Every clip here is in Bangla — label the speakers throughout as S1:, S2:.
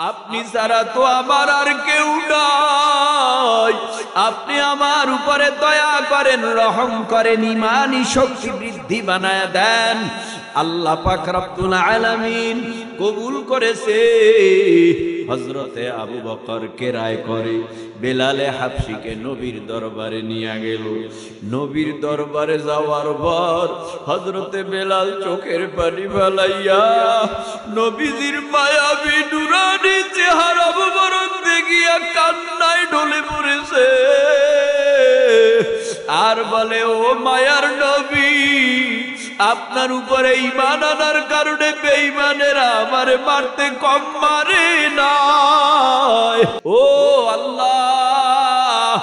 S1: আপনি ছাড়া তো আমার আর কেউ নাই। আপনি আমার উপরে দয়া করেন, রহম করেন, ঈমানি শক্তি বৃদ্ধি বানায় দেন। আল্লাহ পাক রব্বুল আলামিন কবুল করেছে। হযরতে আবু বকর কেরায় করে বেলালে হাবশিকে নবীর দরবারে নিয়ে গেল। নবীর দরবারে যাওয়ার পর হযরতে বেলাল চোখের পানি ফেলাইয়া নবীজির মায়াবী নুরানি চেহারা মুবারক দেখিয়া কান্নায় ঢলে পড়েছে আর বলে, ও মায়ার নবী, আপনার উপরে ঈমান আনার কারণে বেঈমানেরা আমারে মারতে কম মারে নাই। ও আল্লাহ,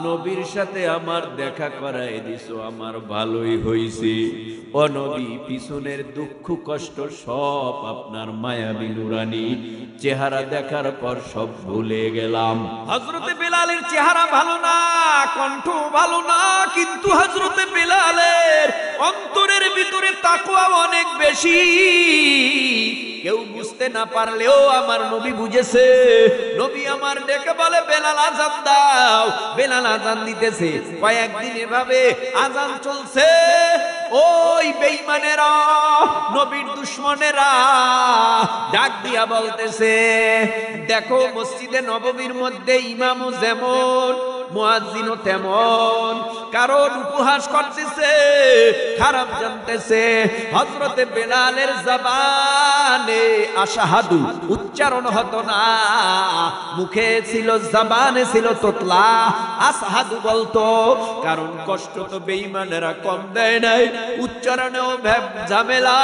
S1: নবীর সাথে আমার দেখা করায় দিছো, আমার ভালোই হইছে। ও নবী, পিছনের দুঃখ কষ্ট সব আপনার মায়াবী নুরানি চেহারা দেখার পর সব ভুলে গেলাম। হযরতে বেলালের চেহারা ভালো না, কণ্ঠ ভালো না, কিন্তু হযরতে বেলালের অন্তরের ভিতরে তাকওয়া অনেক বেশি। কেউ বুঝতে না পারলেও আমার নবী বুঝেছে। নবী আমার ডেকে বলে, বেলাল আযান দাও। বেলাল আযান দিতেছে। কয়েকদিন এভাবে আযান চলছে। ওই বেঈমানেরা, নবীর দুশমনেরা ডাক দিয়া বলতেছে, দেখো মসজিদে নববীর মধ্যে ইমামও যেমন মুয়াজ্জিনও তেমন। কারণ উপহাস করতেছে, খারাপ জানতেছে। হযরতে বেলালের জবানে আশহাদু উচ্চারণ হতো না, মুখে ছিল, জবানে ছিল তোতলা, আশহাদু বলতো। কারণ কষ্ট তো বেঈমানেরা কম দেয় নাই, উচ্চারণেও ঝামেলা,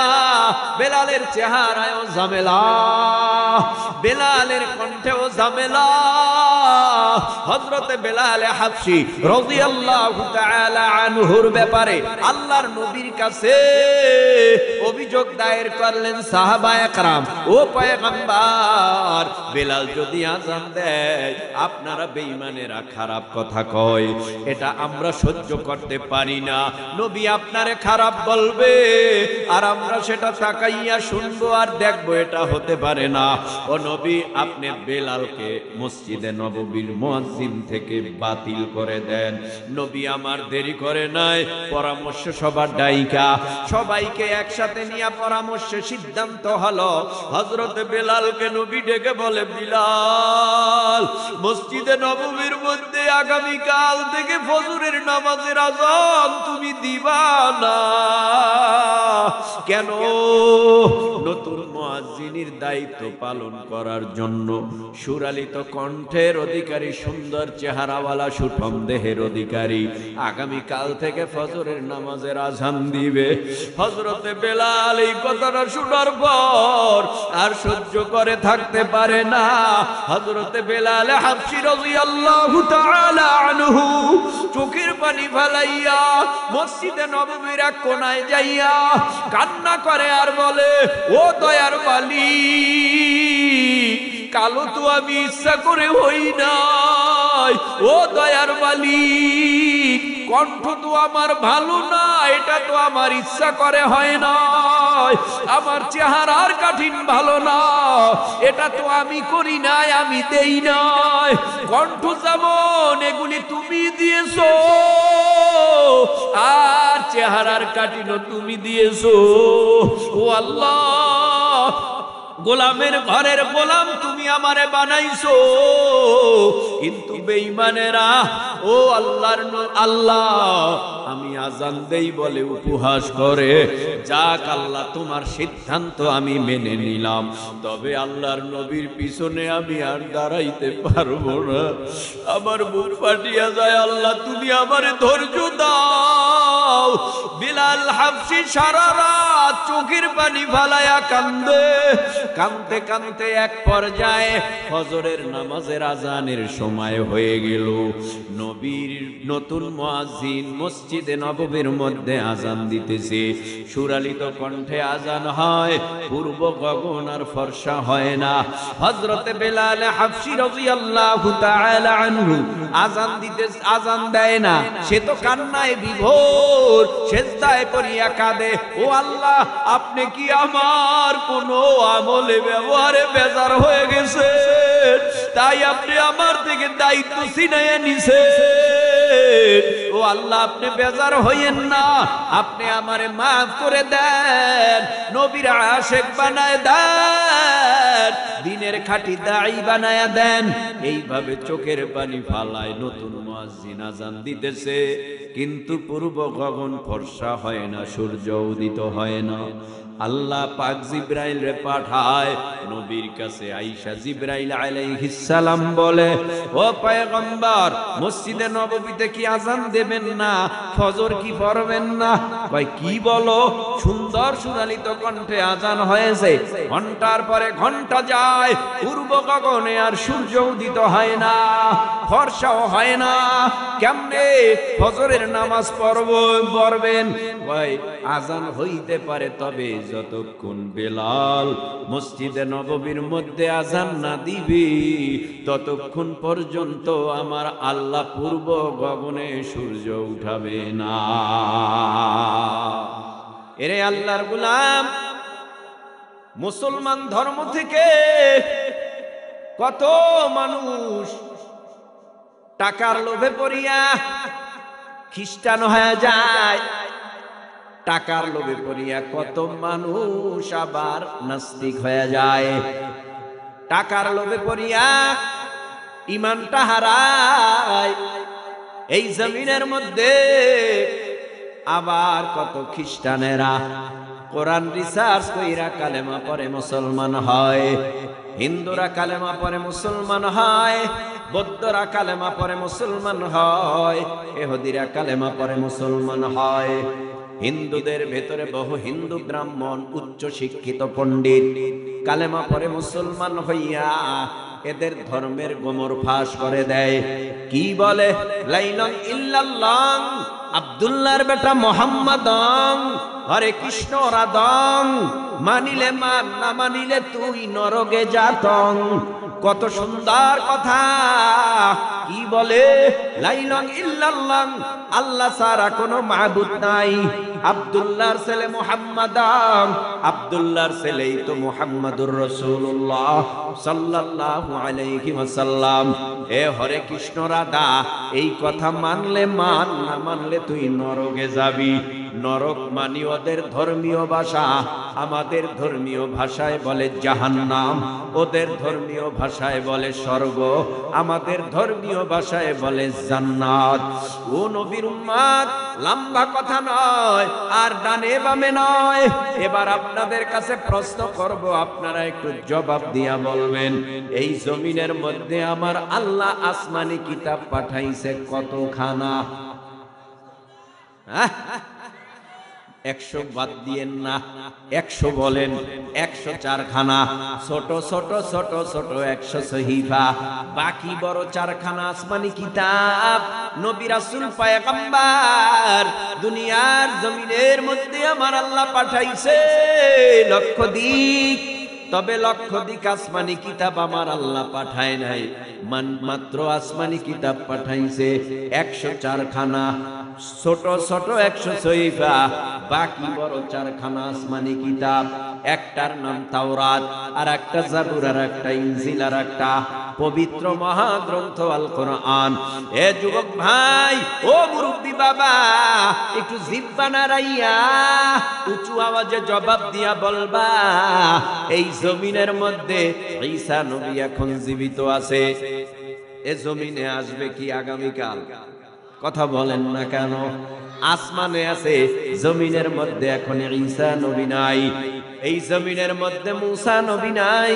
S1: বেলালের চেহারায়ও ঝামেলা, বেলালের কণ্ঠেও ঝামেলা। হযরতে বেলাল হাবশী রাদিয়াল্লাহু তাআলা আনহুর ব্যাপারে আল্লাহর নবীর কাছে অভিযোগ দায়ের করলেন সাহাবায়ে কেরাম, ও পয়গম্বর, বেলাল যদি আযান দেয় আপনারা বেঈমানেরা খারাপ কথা কয়, এটা আমরা সহ্য করতে পারি না। নবী আপনারে খারাপ বলবে আর আমরা সেটা তাকাইয়া শুনবো আর দেখবো, এটা হতে পারে না। ও নবী, আপনি বেলালকে মসজিদে নববীর মুয়াজ্জিন থেকে বাতিল করে দেন। নবী আমার দেরি করে নাই, পরামর্শ সবার ডাইকা সবাইকে একসাথে নিয়ে পরামর্শে সিদ্ধান্ত হলো হযরতে বেলালকে নবী ডেকে বলে, বিলাল, মসজিদে নববীর মধ্যে আগামী কাল থেকে ফজরের নামাজের আযান তুমি দিবা না। কেন? নতুন মুয়াজ্জিনের দায়িত্ব পালন করার জন্য। সুরালিত কণ্ঠের অধিকারী, সুন্দর চেহারাওয়ালা, সুঠম দেহের অধিকারী আগামী কাল থেকে ফজরের নামাজের আযান দিবে। হযরতে বেলাল এই কথাটা শোনার পর আর সহ্য করে থাকতে পারে না। হযরতে বেলাল হাবশী রাদিয়াল্লাহু তাআলা আনহু চোখের পানি ফেলাইয়া মসজিদে নববীর এক কোনায় যাইয়া কান্না করে আর বলে, ও দয়ার মালিক, কালো তো আমি ইচ্ছা করে হই নাই। ও দয়ার মালিক, কণ্ঠ তো আমার ভালো না, এটা তো আমার ইচ্ছা করে হয় নাই। আমার চেহারার কাঠিন ভালো না, এটা তো আমি করি নাই, আমি দেই নাই। কণ্ঠ যেমন, এগুলি তুমি দিয়েছো, আর চেহারার কাঠিনও তুমি দিয়েছো। ও আল্লাহ, গোলামের ঘরের গোলাম তুমি আমারে বানাইছো, কিন্তু বেঈমানেরা, ও আল্লাহর আল্লাহ, আমি আযান দেই বলে উপহাস করে। যাক আল্লাহ, তোমার সিদ্ধান্ত আমি মেনে নিলাম, তবে আল্লাহর নবীর পিছনে আমি আর দাঁড়াইতে পারবো না, আমার বুক ফাটিয়া যায়। আল্লাহ, তুমি আমারে ধৈর্য দাও। বেলাল হাবশী সারা রাত চোখের পানি ফালায়া কান্দে। কাঁদতে কাঁদতে এক পর্যায়ে ফজরের নামাজের আযানের সময় হয়ে গেল। নবীর নতুন মুয়াজ্জিন মসজিদে নববীর মধ্যে আযান দিতেছে। সুরালিত কণ্ঠে আযান হয়, পূর্ব গগন আর ফর্সা হয় না। হযরতে বেলাল হাবশী রাদিয়াল্লাহু তাআলা আনহু আযান দিতে আযান দেয় না, সে তো কান্নায় বিভোর, সেজদায় পড়িয়া কাঁদে, ও আল্লাহ, আপনি কি আমার কোনো আমলে ব্যবহারে বেজার হয়ে গেছে? ভাই আপনি আমার থেকে দায়িত্ব ছিনাইয়া নিছে। ও আল্লাহ আপনি বেজার হইয়েন না, আপনি আমারে মাফ করে দেন, নবীর আশিক বানায় দেন, দিনের খাঁটি দাঈ বানায়া দেন। এইভাবে চোখের পানি ফালায় নতুন মুয়াজ্জিন আযান দিতেছে, কিন্তু পূর্ব গগন ফর্সা হয় না, সূর্য উদিত হয় না। আল্লাহ পাক জিবরাইল রে পাঠায় নবীর কাছে। আয়েশা জিবরাইল আলাইহিস সালাম বলে, ও পয়গম্বর মসজিদে নববীতে কি আযান দেবেন না, ফজর কি পড়বেন না? ভাই কি বলো, সুন্দর সুরালিত কণ্ঠে আযান হয়েছে, ঘন্টার পরে ঘন্টা যায়, পূর্ব গগনে আর সূর্য উদিত হয় না, ফর্সাও হয় না, কেমনে ফজরের নামাজ পড়বেন? ভাই আযান হইতে পারে, তবে যতক্ষণ বেলাল মসজিদে নববীর মধ্যে আযান না দিবে ততক্ষণ পর্যন্ত আমার আল্লাহ পূর্ব গগনে সূর্য উঠাবে না। এরে আল্লাহর গোলাম, মুসলমান ধর্ম থেকে কত মানুষ টাকার লোভে পড়িয়া খ্রিস্টান হয়ে যায়, টাকার লোভে পড়িয়া কত মানুষ আবার নাস্তিক হয়ে যায়, টাকার লোভে পড়িয়া ঈমানটা হারায়। এই জমিনের মধ্যে আবার কত খ্রিস্টানেরা কোরআন রিসার্চ কইরা কালেমা পড়ে মুসলমান হয়, হিন্দুরা কালেমা পড়ে মুসলমান হয়, বৌদ্ধরা কালেমা পড়ে মুসলমান হয়, ইহুদিরা কালেমা পড়ে মুসলমান হয়। হিন্দুদের ভেতরে বহু হিন্দু ব্রাহ্মণ উচ্চ শিক্ষিত পণ্ডিত কালেমা পড়ে মুসলমান হইয়া এদের ধর্মের গোমর ফাঁস করে দেয়। কি বলে? লাইলাহ ইল্লাল্লাহ, আব্দুল্লাহর বেটা মুহাম্মাদং, হরে কৃষ্ণ রাধং, মানিলে মান না মানিলে তুই নরকে যাতং। কত সুন্দর কথা! কি বলে? লাইলাহ ইল্লাল্লাহ, আল্লাহ ছাড়া কোনো মাবুদ নাই। আব্দুল্লাহর ছেলে মুহাম্মাদ, আব্দুল্লাহর ছেলেই তো মুহাম্মাদুর রাসূলুল্লাহ সাল্লাল্লাহু আলাইহি ওয়াসাল্লাম। এ হরে কৃষ্ণ রাধা, এই কথা মানলে মান, না মানলে তুই নরকে যাবি। নরক মানি ওদের ধর্মীয় ভাষা, আমাদের ধর্মীয় ভাষায় বলে জাহান্নাম, ওদের ধর্মীয় ভাষায় বলে স্বর্গ, আমাদের ধর্মীয় ভাষায় বলে জান্নাত। ও নবীর উম্মত, লম্বা কথা নয় আর ডানে বামে নয়। এবার আপনাদের কাছে প্রশ্ন করব, আপনারা একটু জবাব দিয়া বলবেন, এই জমিনের মধ্যে আমার আল্লাহ আসমানি কিতাব পাঠাইছে কতখানা? 100 বাদ দিয়েন না, 100 বলেন। 104 খানা, ছোট ছোট ছোট ছোট 100 সহিফা, বাকি বড় 4 খানা আসমানি কিতাব। নবী রাসূল পয়গম্বর দুনিয়ার জমিনের মধ্যে আমার আল্লাহ পাঠাইছে লক্ষ দিক, তবে লক্ষ দিক আসমানি কিতাব আমার আল্লাহ পাঠায় নাই, মাত্র আসমানি কিতাব পাঠাইছে 104 খানা। ছোট ছোট 100 সহিফা, বাকি বড় 4 খানা আসমানি কিতাব। একটার নাম তাওরাত, আর একটা জাবুর, আর একটা ইনজিল, আর একটা পবিত্র মহাগ্রন্থ আল কোরআন। এ যুবক ভাই, ও মুরব্বি বাবা, একটু জিহ্বা নাড়াইয়া উঁচু আওয়াজে জবাব দিয়া বলবা, এই জমিনের মধ্যে ঈসা নবী এখন জীবিত আছে? এ জমিনে আসবে কি আগামীকাল? কথা বলেন না কেন? আসমানে আছে, জমিনের মধ্যে এখন ঈসা নবী নাই। এই জমিনের মধ্যে মুসা নবী নাই,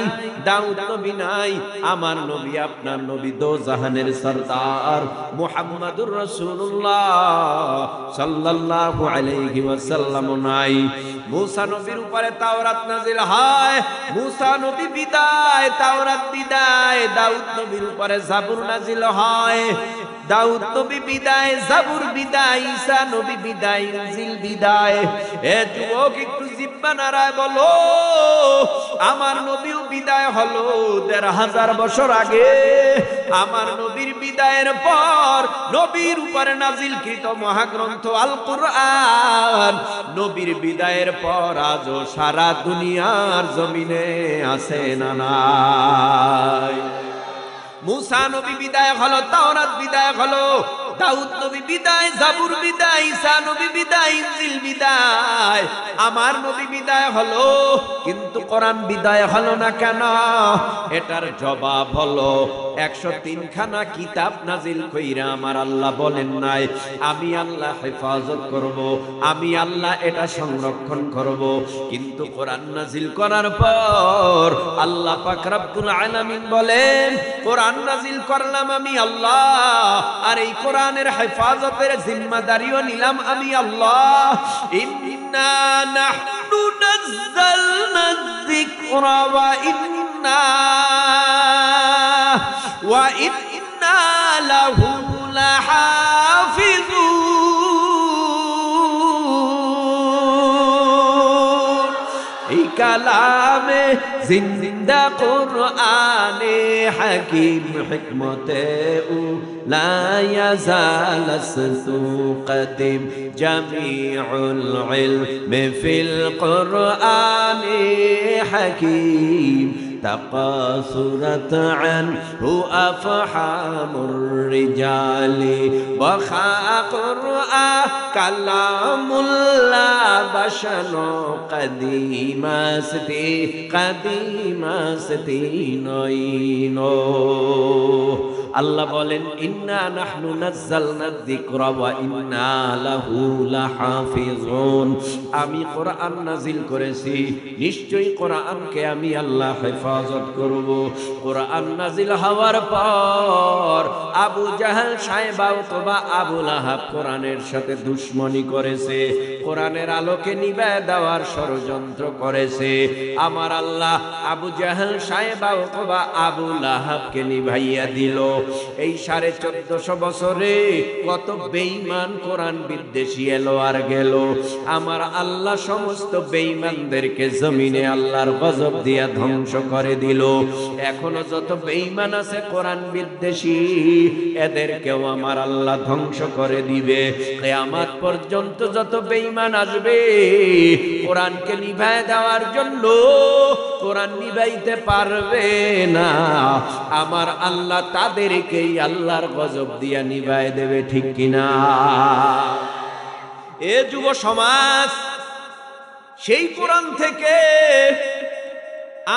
S1: দাউদ নবী নাই, আমার নবী আপনার নবী দো জাহানের সরদার মুহাম্মাদুর রাসূলুল্লাহ সাল্লাল্লাহু আলাইহি ওয়াসাল্লাম নাই। মুসা নবীর উপরে তাওরাত নাজিল হয়, মুসা নবী বিদায়, তাওরাত বিদায়। দাউদ নবীর উপরে জাবুর নাজিল হয়, দাউদ নবী বিদায়, জাবুর বিদায়, ঈসা নবী বিদায়, ইনজিল বিদায়। এ যুবক, একটু জিহ্বা নাড়ায় বলো, আমার নবীও বিদায় হলো ১৫০০ বছর আগে। আমার নবীর বিদায়ের পর নবীর উপরে নাজিলকৃত মহাগ্রন্থ আল কুরআন, নবীর বিদায়ের পর আজও সারা দুনিয়ার জমিনে আছে না নাই? মুসা নবী বিদায় হলো, তাওরাত বিদায় হলো, দাউদ নবী বিদায়, জাবুর বিদায়, ঈসা নবী বিদায়, ইনজিল বিদায়, আমার নবী বিদায় হলো, কিন্তু কোরআন বিদায় হলো না কেন? এটার জবাব হলো 103 খানা কিতাব নাজিল কইরা আমার আল্লাহ বলেন নাই আমি আল্লাহ হেফাজত করব, আমি আল্লাহ এটা সংরক্ষণ করব। কিন্তু কোরআন নাজিল করার পর আল্লাহ পাক রব্বুল আলামিন বলেন কোরআন নাজিল করলাম আমি আল্লাহ, আর এই কোরআনের হেফাজতের জিম্মাদারিও নিলাম আমি আল্লাহ। ইন্না নাহনু নাযালনা যিকরা ওয়া ইন্না লাহু লাহাফিজুন। এই কালামে জিন্দা কুরআনে হাকিম হিকমতে উ লা ইয়াজালাসু কদিম জামিউল ইলমি ফিল কুরআনে হাকিম تقاصرت عنه أفحام الرجال وخا قرآن كلام الله بشر قديم ستي نينو আল্লাহ বলেন ইন্না নাহনু নাযালনা যিকরা ওয়া ইন্না লাহু লাহাফিজুন। আমি কোরআন নাজিল করেছি, নিশ্চয়ই কোরআনকে আমি আল্লাহ হেফাজত করব। কোরআন নাজিল হওয়ার পর আবু জাহেল, সায়বা অথবা আবু লাহাব কোরআনের সাথে দুশমনি করেছে, কোরআনের আলোকে নিভায় দেওয়ার ষড়যন্ত্র করেছে। আমার আল্লাহ আবু জাহেল, সায়বা অথবা আবু লাহাবকে নিভাইয়া দিল। এই 1450 বছরে কত বেঈমান কোরআন বিদ্বেষী এলো আর গেল। আমার আল্লাহ সমস্ত বেঈমানদেরকে জমিনে আল্লাহর গজব দিয়া ধ্বংস করে দিল। এখনো যত বেঈমান আছে কোরআন বিদ্বেষী, এদেরকেও আমার আল্লাহ ধ্বংস করে দিবে। কিয়ামত পর্যন্ত যত বেঈমান আসবে কোরআনকে নিভায় দেওয়ার জন্য, কোরআন নিভাইতে পারবে না, আমার আল্লাহ তাদেরকেই আল্লাহর গজব দিয়া নিভায় দেবে, ঠিক কিনা? এ যুব সমাজ, সেই কোরআন থেকে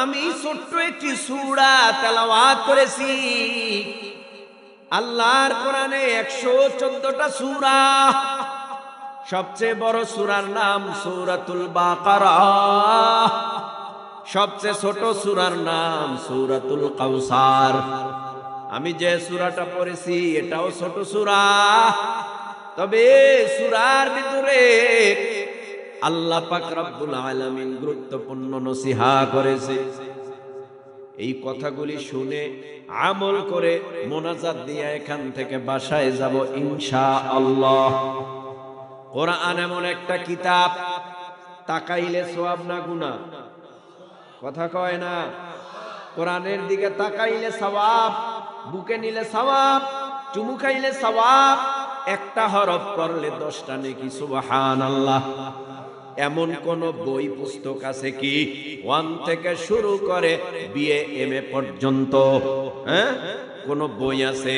S1: আমি ছোট্ট একটি সূরা তেলাওয়াত করেছি। আল্লাহর কোরআনে 114টা সূরা, সবচেয়ে বড় সূরার নাম সূরাতুল বাকারা, সবচেয়ে ছোট সূরার নাম সূরাতুল কাউসার। আমি যে সূরাটা পড়েছি এটাও ছোট সূরা, তবে সূরার ভিতরে আল্লাহ পাক রব্বুল আলামিন গুরুত্বপূর্ণ নসিহত করেছে। এই কথাগুলি শুনে আমল করে মোনাজাত দিয়ে এখান থেকে বাসায় যাব ইনশাআল্লাহ। কোরআন এমন একটা কিতাব, তাকাইলে সওয়াব না গুনাহ? কথা কয় না? কোরআনের দিকে তাকাইলে সওয়াব, বুকে নিলে সওয়াব, চুমু খাইলে সওয়াব, একটা হরফ পড়লে 10টা নেকি। সুবহানাল্লাহ। এমন কোন বই পুস্তক আছে কি 1 থেকে শুরু করে বিএ এমএ পর্যন্ত? কোন বই আছে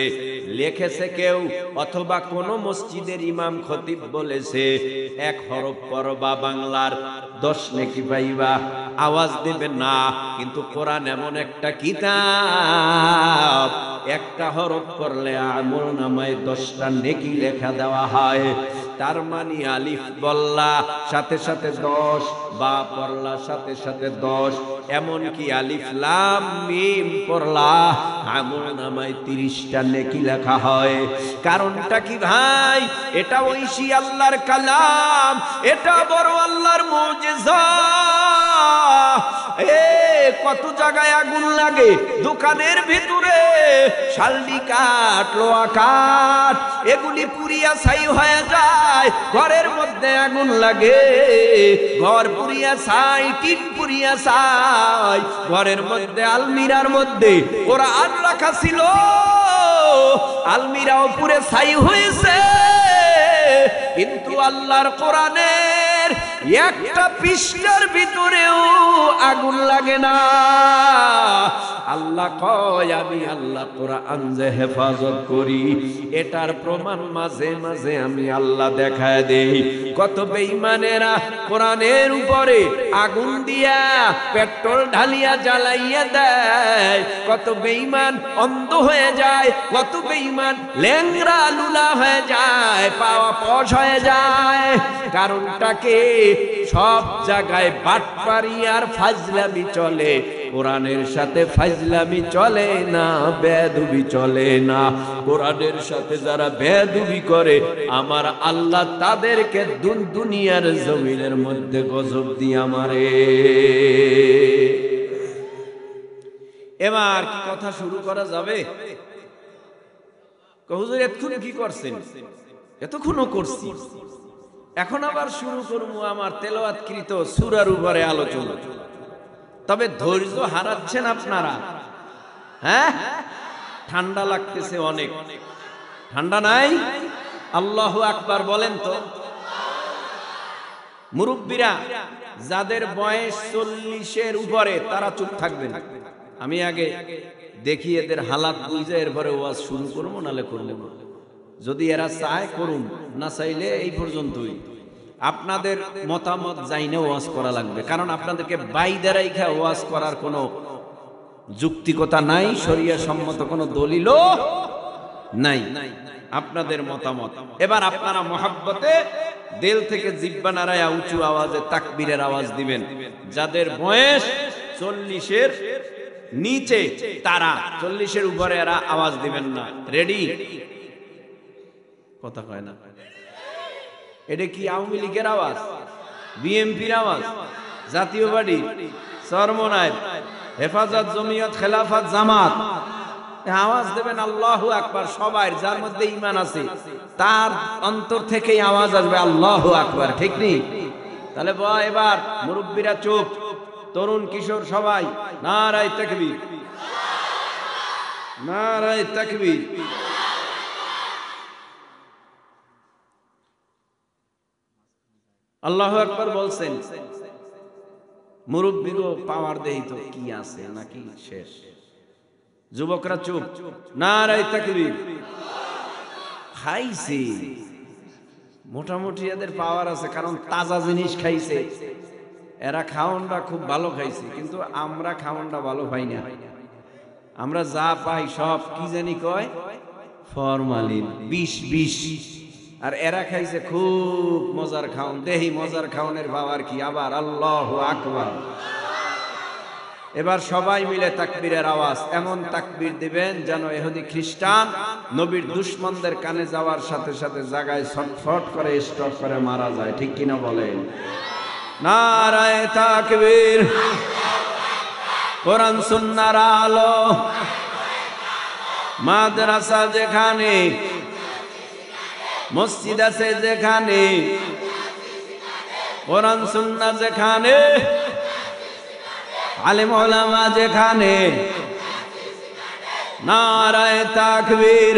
S1: লিখেছে কেউ, অথবা কোন মসজিদের ইমাম খতিব বলেছে 1 হরফ পড়বা বাংলার 10 নেকি পাইবা? আওয়াজ দেবে না। কিন্তু কোরআন এমন একটা কিতাব, একটা হরফ পড়লে আমলনামায় 10টা নেকি লেখা দেওয়া হয়। তার মানে আলিফ বললা সাথে সাথে 10, বা পড়লা সাথে সাথে 10, এমনকি আলিফ লাম মিম পড়লা আমলনামায় 30টা নেকি লেখা হয়। কারণটা কি ভাই? এটা ঐশী আল্লাহর কালাম, এটা বড় আল্লাহর মুজিজা। কত জায়গায় আগুন লাগে, দোকানের ভিতরে শালডি কাঠ, লোহা কাঠ, এগুলি পুড়িয়া ছাই হয়ে যায়। ঘরের মধ্যে আগুন লাগে, ঘর পুড়িয়া ছাই, টিন পুড়িয়া ছাই। ঘরের মধ্যে আলমিরার মধ্যে কোরআন রাখা ছিল, আলমিরাও পুড়ে ছাই হয়েছে। কিন্তু আল্লাহর কোরআনের একটা পৃষ্ঠার ভিতরেও আগুন লাগে না। আল্লাহ কয় আমি আল্লাহ কোরআন যে হেফাজত করি, এটার প্রমাণ মাঝে মাঝে আমি আল্লাহ দেখায় দেই। কত বেঈমানেরা কোরআনের উপরে আগুন দিয়া পেট্রোল ঢালিয়া জ্বালাইয়া দেয়, কত বেঈমান অন্ধ হয়ে যায়, কত বেঈমান ল্যাংড়া লুলা হয়ে যায়, পাওয়া পশ হয়ে যায়। কারণটাকে সব জায়গায় বাটপারি আর ফাজলামি চলে, কোরআনের সাথে ফাজলামি চলে না, বেয়াদবি চলে না। কোরআনের সাথে যারা বেয়াদবি করে আমার আল্লাহ তাদেরকে দুনিয়ার জমিনের মধ্যে গজব দিয়া মারে। এবার কি কথা শুরু করা যাবে? হুজুর এতক্ষণ কি করছেন? এতক্ষণও করছি, এখন আবার শুরু করবো আমার তেলাওয়াতকৃত সূরার উপরে আলোচনা। তবে ধৈর্য হারাচ্ছেন আপনারা। হ্যাঁ, ঠান্ডা লাগতেছে অনেক। ঠান্ডা নাই? আল্লাহু আকবার বলেন তো। মুরব্বীরা যাদের বয়স 40-এর উপরে তারা চুপ থাকবেন। আমি আগে দেখি এদের হালাত বুঝে এরপরে ওয়াজ শুরু করবো, নালে করবো না। যদি এরা চায় করুন, না চাইলে এই পর্যন্তই। আপনাদের মতামত জাইনে ওয়াজ করা লাগবে, কারণ আপনাদেরকে বাইরে রাইখা ওয়াজ করার কোনো যুক্তিকতা নাই, শরিয়া সম্মত কোনো দলিলও নাই। আপনাদের মতামত। এবার আপনারা মহাব্বতে দিল থেকে জিহ্বা নাড়ায়া উঁচু আওয়াজে তাকবীরের আওয়াজ দিবেন। যাদের বয়স 40-এর নিচে তারা, 40-এর উপরে এরা আওয়াজ দিবেন না। রেডি? কথা কয় না। এটা কি আওয়ামী লীগের আওয়াজ, বিএনপির আওয়াজ, জাতীয় পার্টি, চরমনায়, হেফাজত, জমিয়ত, খেলাফত, জামাত? আওয়াজ দেবেন আল্লাহু আকবার। সবাই যার মধ্যে ঈমান আছে তার অন্তর থেকেই আওয়াজ আসবে আল্লাহু আকবার, ঠিক নেই? তাহলে এবার মুরব্বীরা চুপ, তরুণ কিশোর সবাই নারায়ে তাকবীর, নারায়ে তাকবীর। আল্লাহু আকবার বলছেন। মুরব্বীরও পাওয়ার দেই তো কি আছে নাকি শেষ? যুবকরা চুপ, নারায়ে তাকবীর। খাইছে মোটামুটি, এদের পাওয়ার আছে, কারণ তাজা জিনিস খাইছে। এরা খাওনটা খুব ভালো খাইছে, কিন্তু আমরা খাওনটা ভালো পাই না। আমরা যা পাই সব কি জানি কয় ফরমালিন, বিষ। আর এরা খাইছে খুব মজার খাওন। দেহি মজার খাওনের পাওয়ার কি? আবার আল্লাহু আকবার। এবার সবাই মিলে তাকবীরের আওয়াজ, এমন তাকবীর দিবেন যেন ইহুদি খ্রিস্টান নবীর দুশমনদের কানে যাওয়ার সাথে সাথে জায়গায় ছটফট করে স্টপ করে মারা যায়, ঠিক কিনা বলেন? নারায়ে তাকবীর। কোরআন সুন্নাহর আলো, মাদ্রাসা যেখানে, মসজিদ আছে যেখানে, কোরআন সুন্নাহ যেখানে, আলেম ওলামা যেখানে, নারায়ে তাকবীর।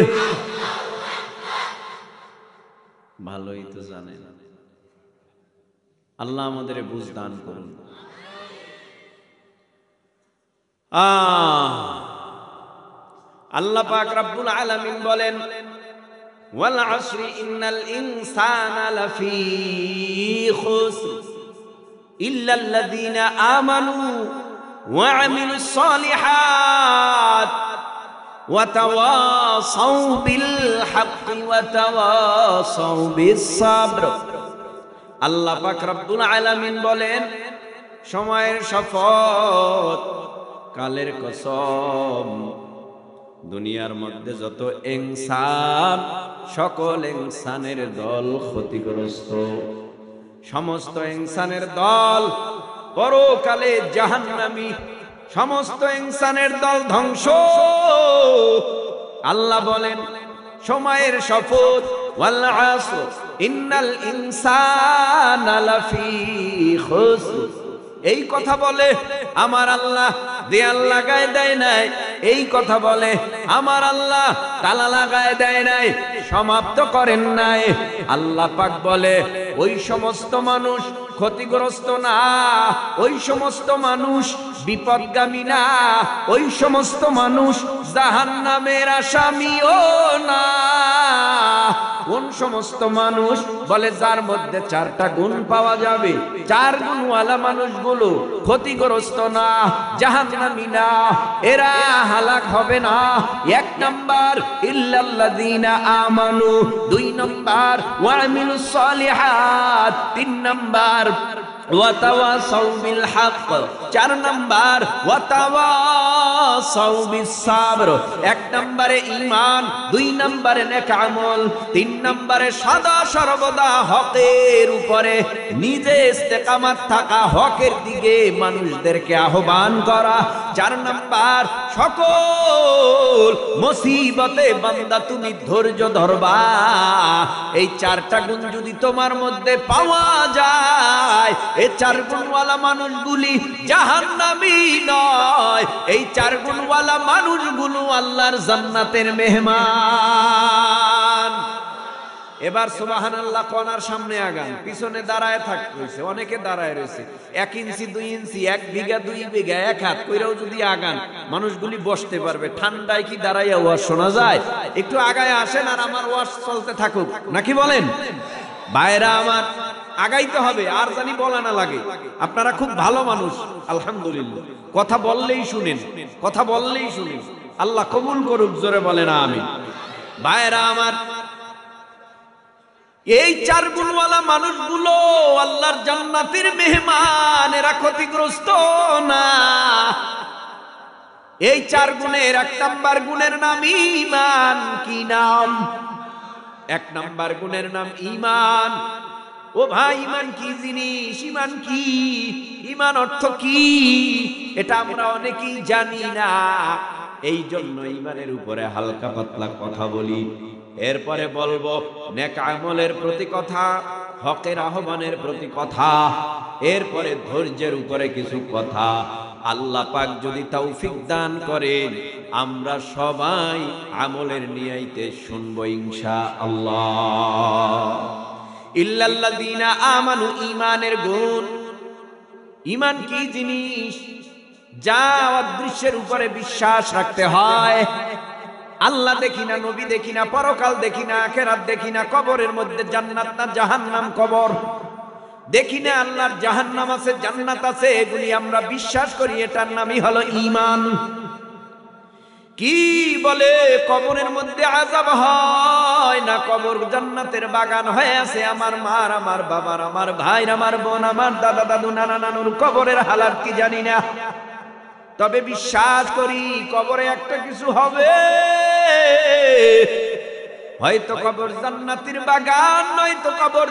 S1: ভালোই তো জানেন। আল্লাহ আমাদের বুঝ দান করুন। আল্লাহ পাক রব্বুল আলামিন বলেন, ওয়াল আসরি ইন্নাল ইনসানা লাফি খুসর ইল্লাল্লাযীনা আমানু ওয়া আমিলুস সালিহাত ওয়া তাওয়াসাউ বিল হাক্কি ওয়া তাওয়াসাউ বিস সাবর। আল্লাহ পাক রব্বুল আলামিন বলেন, সময়ের শপথ, কালের কসম, দুনিয়ার মধ্যে যত ইনসান, সকল ইনসানের দল ক্ষতিগ্রস্ত। সমস্ত ইনসানের দল পরকালে জাহান্নামী, সমস্ত ইনসানের দল ধ্বংস। আল্লাহ বলেন, সময়ের শপথ, ওয়াল আসর ইন্নাল ইনসানা লাফি খুসর। এই কথা বলে আমার আল্লাহ দেয়াল লাগায় দেয় নাই, এই কথা বলে আমার আল্লাহ তালা লাগায় দেয় নাই, সমাপ্ত করেন নাই। আল্লাহ পাক বলে, ওই সমস্ত মানুষ ক্ষতিগ্রস্ত না, ওই সমস্ত মানুষ বিপদগামী না, ওই সমস্ত মানুষ জাহান্নামের আসামিও না। কোন সমস্ত মানুষ বলে? যার মধ্যে 4টা গুণ পাওয়া যাবে। 4 গুণওয়ালা মানুষগুলো ক্ষতিগ্রস্ত না, জাহান্নামী না, এরা হালাক হবে না। 1 নাম্বার ইল্লাল্লাযীনা আমানু, 2 নাম্বার ওয়া আমিলুস সালিহাত, 3 নাম্বার ওয়াতাওয়াসাউ বিল হক, 4 নাম্বার ওয়াতাওয়াসাউ বিস সাবর। 1 নম্বরে ঈমান, 2 নম্বরে নেক আমল, 3 নম্বরে সদা সর্বদা হকের উপরে নিজে ইস্তেকামাত থাকা, হকের দিকে মানুষদেরকে আহ্বান করা। 4 নাম্বার সকল মুসিবতে বান্দা তুমি ধৈর্য ধরবা। এই 4টা গুণ যদি তোমার মধ্যে পাওয়া যায়, এই 4 গুণওয়ালা মানুষগুলি জাহান্নামী নয়, এই 4 গুণওয়ালা মানুষগুলো আল্লাহর জান্নাতের মেহমান। এবার সুবহানাল্লাহ কোনার সামনে আগান, পিছনে দাঁড়ায় থাকতেছে, অনেকে দাঁড়ায় রয়েছে। 1 ইঞ্চি 2 ইঞ্চি 1 বিঘা 2 বিঘা 1 হাত কইরাও যদি আগান, মানুষগুলি বসতে পারবে। ঠান্ডায় কি দাঁড়াইয়া ওয়াজ শোনা যায়? একটু আগায় আসেন আর আমার ওয়াজ চলতে থাকুক, নাকি বলেন? ভাইরা আমার, আগাইতে হবে, আর জানি বলা না লাগে। আপনারা খুব ভালো মানুষ, আলহামদুলিল্লাহ। কথা বললেই শুনেন, কথা বললেই শুনেন। আল্লাহ কবুল করুক, জোরে বলেন আমিন। ভাইরা আমার, এই 4 গুণওয়ালা মানুষগুলো আল্লাহর জান্নাতের মেহমান, এরা ক্ষতিগ্রস্ত না। এই 4 গুণের 1 নাম্বার গুণের নাম ঈমান। কি নাম? 1 নাম্বার গুণের নাম ঈমান। ও ভাই, ঈমান কি জিনিস? ঈমান কি? ঈমান অর্থ কি? এটা আমরা অনেকেই জানি না। এই জন্য ঈমানের উপরে হালকা পাতলা কথা বলি। এরপরে বলবো নেক আমলের প্রতি কথা, হকের আহ্বানের প্রতি কথা, এরপরে ধৈর্যের উপরে কিছু কথা। আল্লাহ পাক যদি তৌফিক দান করেন, আমরা সবাই আমলের নিয়াইতে শুনবো ইনশাআল্লাহ। ইল্লাল্লাযীনা আমানু, ঈমানের গুণ। ঈমান কি জিনিস? যা অদৃশ্যের উপরে বিশ্বাস রাখতে হয়। আল্লাহ দেখি না, নবী দেখি না, পরকাল দেখি না, আখিরাত দেখি না, কবরের মধ্যে জান্নাত না জাহান্নাম কবর দেখি না, আল্লাহর জাহান্নাম আছে, জান্নাত আছে, এগুলি আমরা বিশ্বাস করি। এটার নামই হলো ঈমান। কি বলে? কবরের মধ্যে আযাব হয় না, কবর জান্নাতের বাগান হয়ে আছে। আমার মার, আমার বাবার, আমার ভাইর, আমার বোন, আমার দাদা দাদু নানা নানুর কবরের হালাত কি জানি না, তবে বিশ্বাস করি কবরে একটা কিছু হবে। হয়তো কবর জান্নাতের বাগান, নয়তো কবর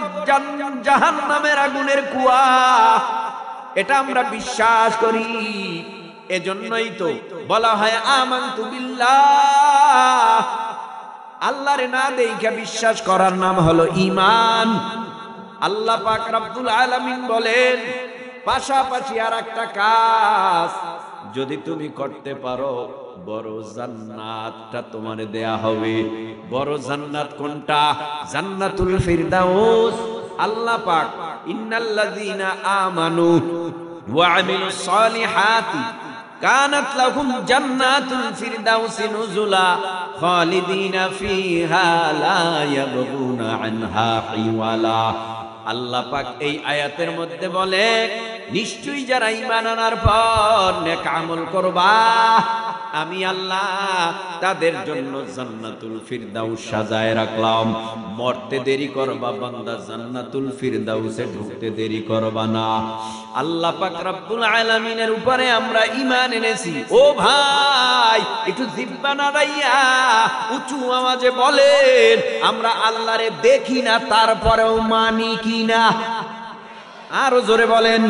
S1: জাহান্নামের আগুনের কুয়া। এটা আমরা বিশ্বাস করি। এজন্যই তো বলা হয় আমানতু বিল্লাহ। আল্লাহরে না দেইখা বিশ্বাস করার নাম হলো ঈমান। আল্লাহ পাক রব্বুল আলামিন বলেন, পাশাপাশি আর একটা কাজ যদি তুমি করতে পারো, বড় জান্নাতটা তোমার দেয়া হবে। বড় জান্নাত কোনটা? জান্নাতুল ফিরদাউস। আল্লাহ পাক ইন্নাল্লাযীনা আমানু ওয়া আমিলুস সালিহাতি কানাত লাহুম জান্নাতুল ফিরদাউসি নুজুলা খালিদিনা ফিহা লা ইয়াবগুনা আনহা হিওয়ালা। আল্লাহ পাক এই আয়াতের মধ্যে বলে, নিশ্চয়ই যারা ঈমান আনার পর নেক আমল করবা, আমি আল্লাহ তাদের জন্য জান্নাতুল ফিরদাউস সাজায় রাখলাম। মরতে দেরি করবা বান্দা, জান্নাতুল ফিরদাউসে ঢুকতে দেরি করবা না। আল্লাহ পাক রব্বুল আলামিনের উপরে আমরা ঈমান এনেছি। ও ভাই, একটু জিহ্বা নাড়াইয়া উঁচু আওয়াজে বলেন, আমরা আল্লাহরে দেখি না, তারপরেও মানি কি না? আরো জোরে বলেন।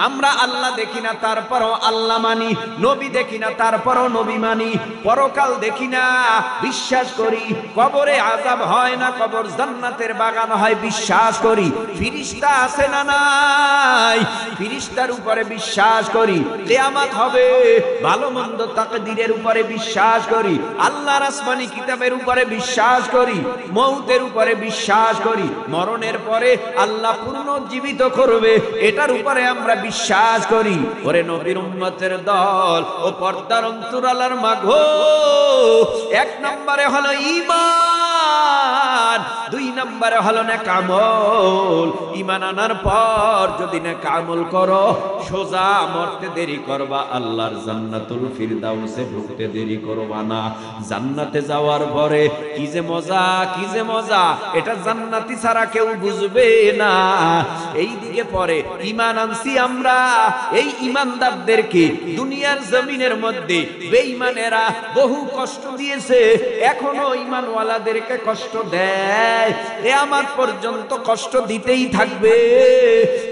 S1: আমরা আল্লাহ দেখি না তারপরও আল্লাহ মানি, নবী দেখি না তারপরও নবী মানি, পরকাল দেখি না বিশ্বাস করি, কবরে আযাব হয় না, কবর জান্নাতের বাগান হয় বিশ্বাস করি, ফেরেশতা আছে না নাই ফেরেশতার উপরে বিশ্বাস করি, কিয়ামত হবে ভালো মন্দ তাকদীরের উপরে বিশ্বাস করি, আল্লাহর আসমানি কিতাবের উপরে বিশ্বাস করি, মউতের উপরে বিশ্বাস করি, মরণের পরে আল্লাহ পুনর্জীবিত করবে এটার উপরে আমরা বিশ্বাস করি। ওরে নবীর উম্মতের দল ও পর্দার অন্তরালার মাগো, এক নম্বরে হলো ঈমান, দুই নম্বরে হলো নেক আমল। ঈমান আনার পর যদি নেক আমল করো সোজা মরতে দেরি করবা, আল্লাহর জান্নাতুল ফিরদাউসে ঢুকতে দেরি করবা না। জান্নাতে যাওয়ার পরে কি যে মজা, কি যে মজা, এটা জান্নাতি ছাড়া কেউ বুঝবে না। এই দিকে পরে ঈমান আনছি আমরা, এই ঈমানদারদেরকে দুনিয়ার জমিনের মধ্যে বেঈমানেরা বহু কষ্ট দিয়েছে, এখনো ঈমানওয়ালাদেরকে কষ্ট দেয়, কিয়ামত পর্যন্ত কষ্ট দিতেই থাকবে।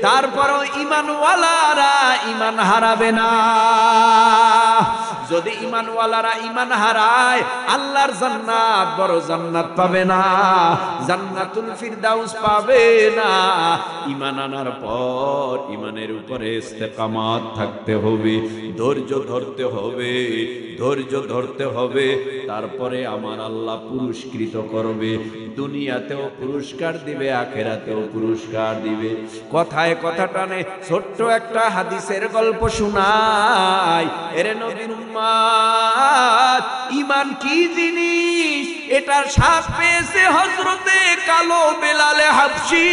S1: তারপরও ঈমানওয়ালারা ঈমান হারাবে না। যদি ঈমানওয়ালারা ঈমান হারায় আল্লাহর জান্নাত বড় জান্নাত পাবে না, জান্নাতুল ফিরদাউস পাবে না। ঈমান আনার পর ঈমানের উপরে ইস্তেকামাত থাকতে হবে, ধৈর্য ধরতে হবে, ধৈর্য ধরতে হবে। তারপরে আমার আল্লাহ পুরস্কৃত করবে, দুনিয়াতেও পুরস্কার দিবে, আখিরাতেও পুরস্কার দিবে। কথায় কথা টানে ছোট্ট একটা হাদিসের গল্প শোনাই। এরে নবীর উম্মত, ঈমান কি জিনিস এটার স্বাদ পেয়েছে হযরতে কালো বেলালে হাবশী।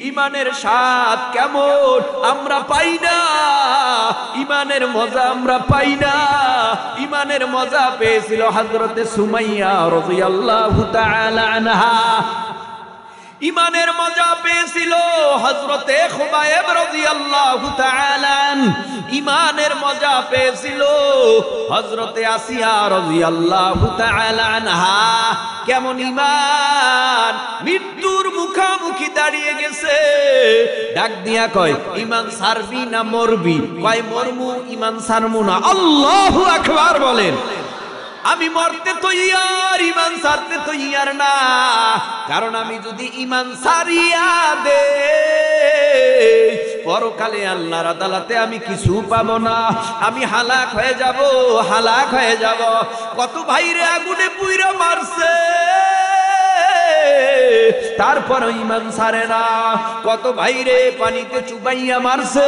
S1: ঈমানের স্বাদ কেমন আমরা পাই না, ঈমানের মজা আমরা পাই না। ঈমানের মজা পেয়েছিল হযরতে সুমাইয়া রাদিয়াল্লাহু তাআলা আনহা, ঈমানের মজা পেয়েছিল হযরতে খুবাইব রাদিয়াল্লাহু তাআলা, ঈমানের মজা পেয়েছিল হযরতে আসিয়া রাদিয়াল্লাহু তাআলা আনহা। কেমন ঈমান, মৃত্যুর মুখামুখি দাঁড়িয়ে গেছে, ডাক দিয়া কয় ঈমান ছাড়বি না মরবি? কয় মরমু, ঈমান ছাড়মু না। আল্লাহু আকবার বলেন। আমি মরতে তৈয়ার, ঈমান ছাড়তে তৈয়ার না, কারণ আমি যদি ঈমান ছাড়িয়া দে পরকালে আল্লাহর আদালতে আমি কিছু পাবো না, আমি হালাক হয়ে যাব, হালাক হয়ে যাব। কত ভাইরে আগুনে পুইরা মারছে তারপর ঈমান ছাড়ে না, কত ভাইরে পানিতে চুবাইয়া মারছে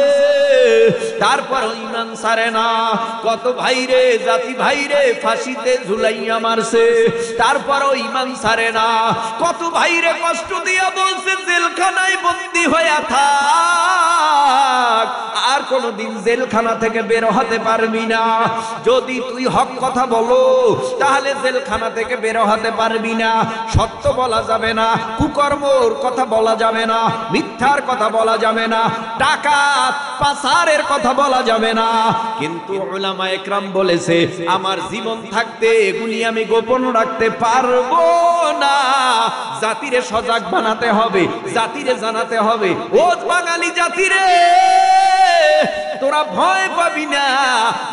S1: তারপর ঈমান ছাড়ে না, কত ভাইরে জাতি ভাইরে ফাঁসিতে ঝুলাইয়া মারছে তারপরও ঈমান ছাড়ে না, কত ভাইরে কষ্ট দিয়া বলছে জেলখানায় বন্দী হয়ে থাক, আর কোনদিন জেলখানা থেকে বের হতে পারবি না। যদি তুই হক কথা বলো তাহলে জেলখানা থেকে বের হতে পারবি না, সত্য বলা যাবে না, কুকর্মর কথা বলা যাবে না, মিথ্যার কথা বলা যাবে না, ডাকাত পাচারের কথা বলা যাবে না। কিন্তু উলামা একরাম বলেছে আমার জীবন থাকতে এগুলি আমি গোপন রাখতে পারবো না, জাতিরে সজাগ বানাতে হবে, জাতিরে জানাতে হবে। ও বাঙালি জাতিরে, তোরা ভয় পাবি না,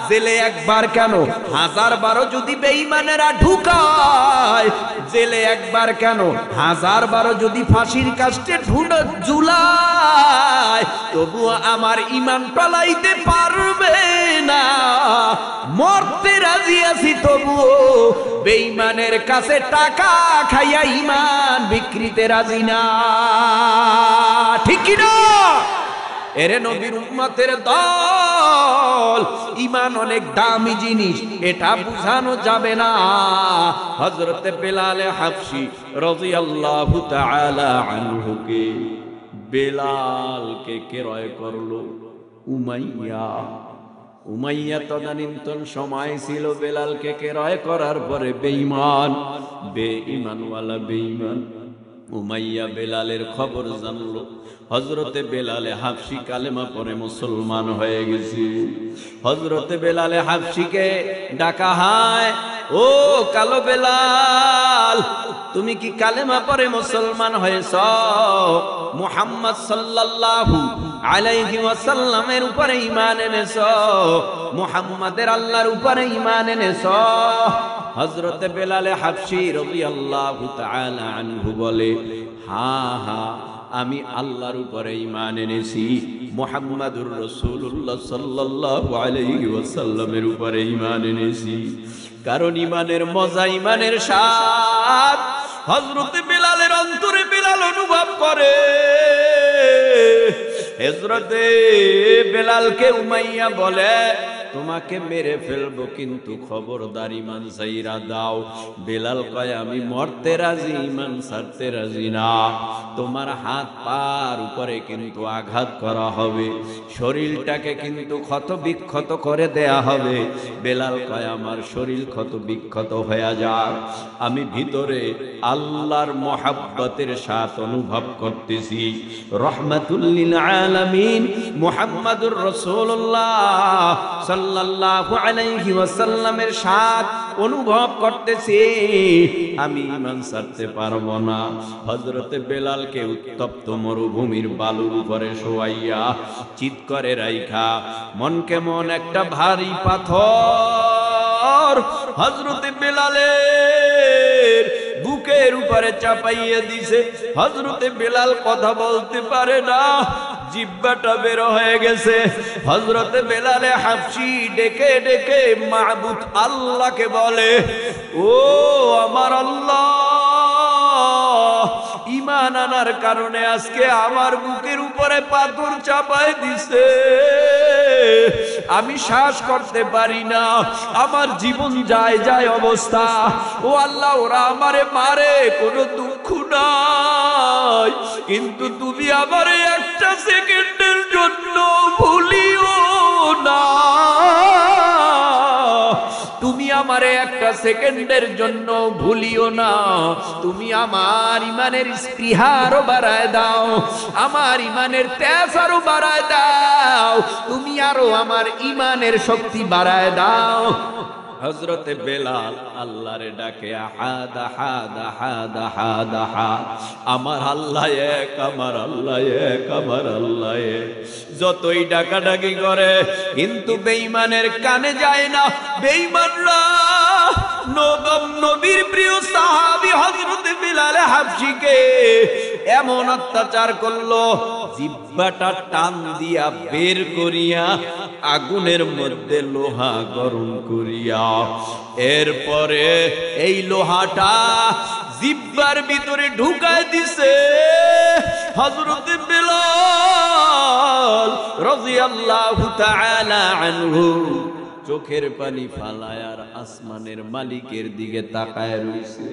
S1: জেলে একবার কেন 1000 বারো যদি বেঈমানেরা ঢুকায়, জেলে একবার কেন 1000 বারো যদি ফাঁসির কাস্টে ঝুলায়, তবুও আমার ঈমান পালাইতে পারবে না। মরতে রাজি আছি তবুও বেঈমানের কাছে টাকা খাইয়া ঈমান বিক্রিতে রাজি না, ঠিক কি না? এরে নবীর উম্মতের দল, ঈমান অনেক দামি জিনিস, এটা বুঝানো যাবে না। হযরতে বেলাল হাবশী রাদিয়াল্লাহু তাআলা আনহুকে, বেলালকে ক্রয় করলো উমাইয়া। উমাইয়া তদানীন্তন সময় ছিল বেলালকে ক্রয় করার পরে বেঈমান, বেঈমানওয়ালা বেঈমান উমাইয়া বেলালের খবর জানলো। হযরতে বেলালে হাবশী কালেমা পড়ে মুসলমান হয়ে গেছে। হযরতে বেলালে হাবশীকে ডাকা হয়, ও কালো বেলাল, তুমি কি কালেমা পড়ে মুসলমান হয়েছ? মুহাম্মদ সাল্লাল্লাহু আলাইহি ওয়াসাল্লামের উপরে ঈমান এনেছো, মুহাম্মাদের আল্লাহর উপরে ঈমান এনেছো। হযরত বেলাল হাবশী রাদিয়াল্লাহু তাআলা আনহু বলে, হ্যাঁ হ্যাঁ আমি আল্লাহর উপরে ঈমান এনেছি, মুহাম্মাদুর রাসূলুল্লাহ সাল্লাল্লাহু আলাইহি ওয়াসাল্লামের উপরে ঈমান এনেছি। কারণ ঈমানের মজা, ঈমানের স্বাদ হযরত বেলালের অন্তরে বেলাল অনুভব করে। হযরতে বেলালকে উমাইয়া বলে, তোমাকে মেরে ফেলবো, কিন্তু খবরদার ঈমান ছাইরা দাও। বেলাল কয়, আমি মরতে রাজি, ঈমান ছাড়তে রাজি না। তোমার হাত পার উপরে কিন্তু আঘাত করা হবে, শরীরটাকে কিন্তু ক্ষত বিক্ষত করে দেয়া হবে। বেলাল কয়, আমার শরীর ক্ষত বিক্ষত হয়ে যাক, আমি ভিতরে আল্লাহর মহাব্বতের স্বাদ অনুভব করতেছি। রহমাতুল লিল আলামিন মুহাম্মাদুর রাসূলুল্লাহ সাল্লাল্লাহু আলাইহি ওয়াসাল্লামের স্বাদ অনুভব করতেছি, আমি ঈমান ছাড়তে পারবো না। হযরতে বেলালকে উত্তপ্ত মরুভূমির বালুর উপরে শোয়াইয়া চিৎ করে রাইখা মন কেমন একটা ভারী পাথর হযরতে বেলালের বুকের উপরে চাপাইয়া দিছে। হযরতে বেলাল কথা বলতে পারে না, জিহ্বাটা বের হয়ে গেছে। হযরতে বেলালে হাবশী ডেকে ডেকে মাবুদ আল্লাহকে বলে, ও আমার আল্লাহ, ঈমান আনার কারণে আজকে আমার বুকের উপরে পাথর চাপায় দিছে, আমি শ্বাস করতে পারি না, আমার জীবন যায় যায় অবস্থা। ও আল্লাহ, ওরা আমারে মারে, কোনো দুঃখ নাই, কিন্তু তুমি আমারে একটা সেকেন্ডের জন্য ভুলিও না, তুমি আমারে একটা সেকেন্ডের জন্য ভুলিও না। তুমি আমার ঈমানের স্পৃহা আরো বাড়ায় দাও, আমার ঈমানের তেজ আরো বাড়ায় দাও, তুমি আরো আমার ঈমানের শক্তি বাড়ায় দাও। হযরতে বেলাল আল্লাহরে ডাকে, আহাদ আহাদ আহাদ আহাদ আহাদ, আমার আল্লাহ এক, আমার আল্লাহ এক, আমার আল্লাহ এক। যতই ডাকাডাকি করে কিন্তু বেঈমানের কানে যায় না। বেঈমানরা নবীর প্রিয় সাহাবী হযরতে বেলাল হাবশীকে এমন অত্যাচার করলো, জিহ্বাটা টান দিয়া বের করিয়া আগুনের মধ্যে লোহা গরম করিয়া এরপরে এই লোহাটা জিহ্বার ভিতরে ঢুকায় দিছে। হযরতে বেলাল রাদিয়াল্লাহু তাআলা আনহু চোখের পানি ফালায় আর আসমানের মালিকের দিকে তাকায় রইছে।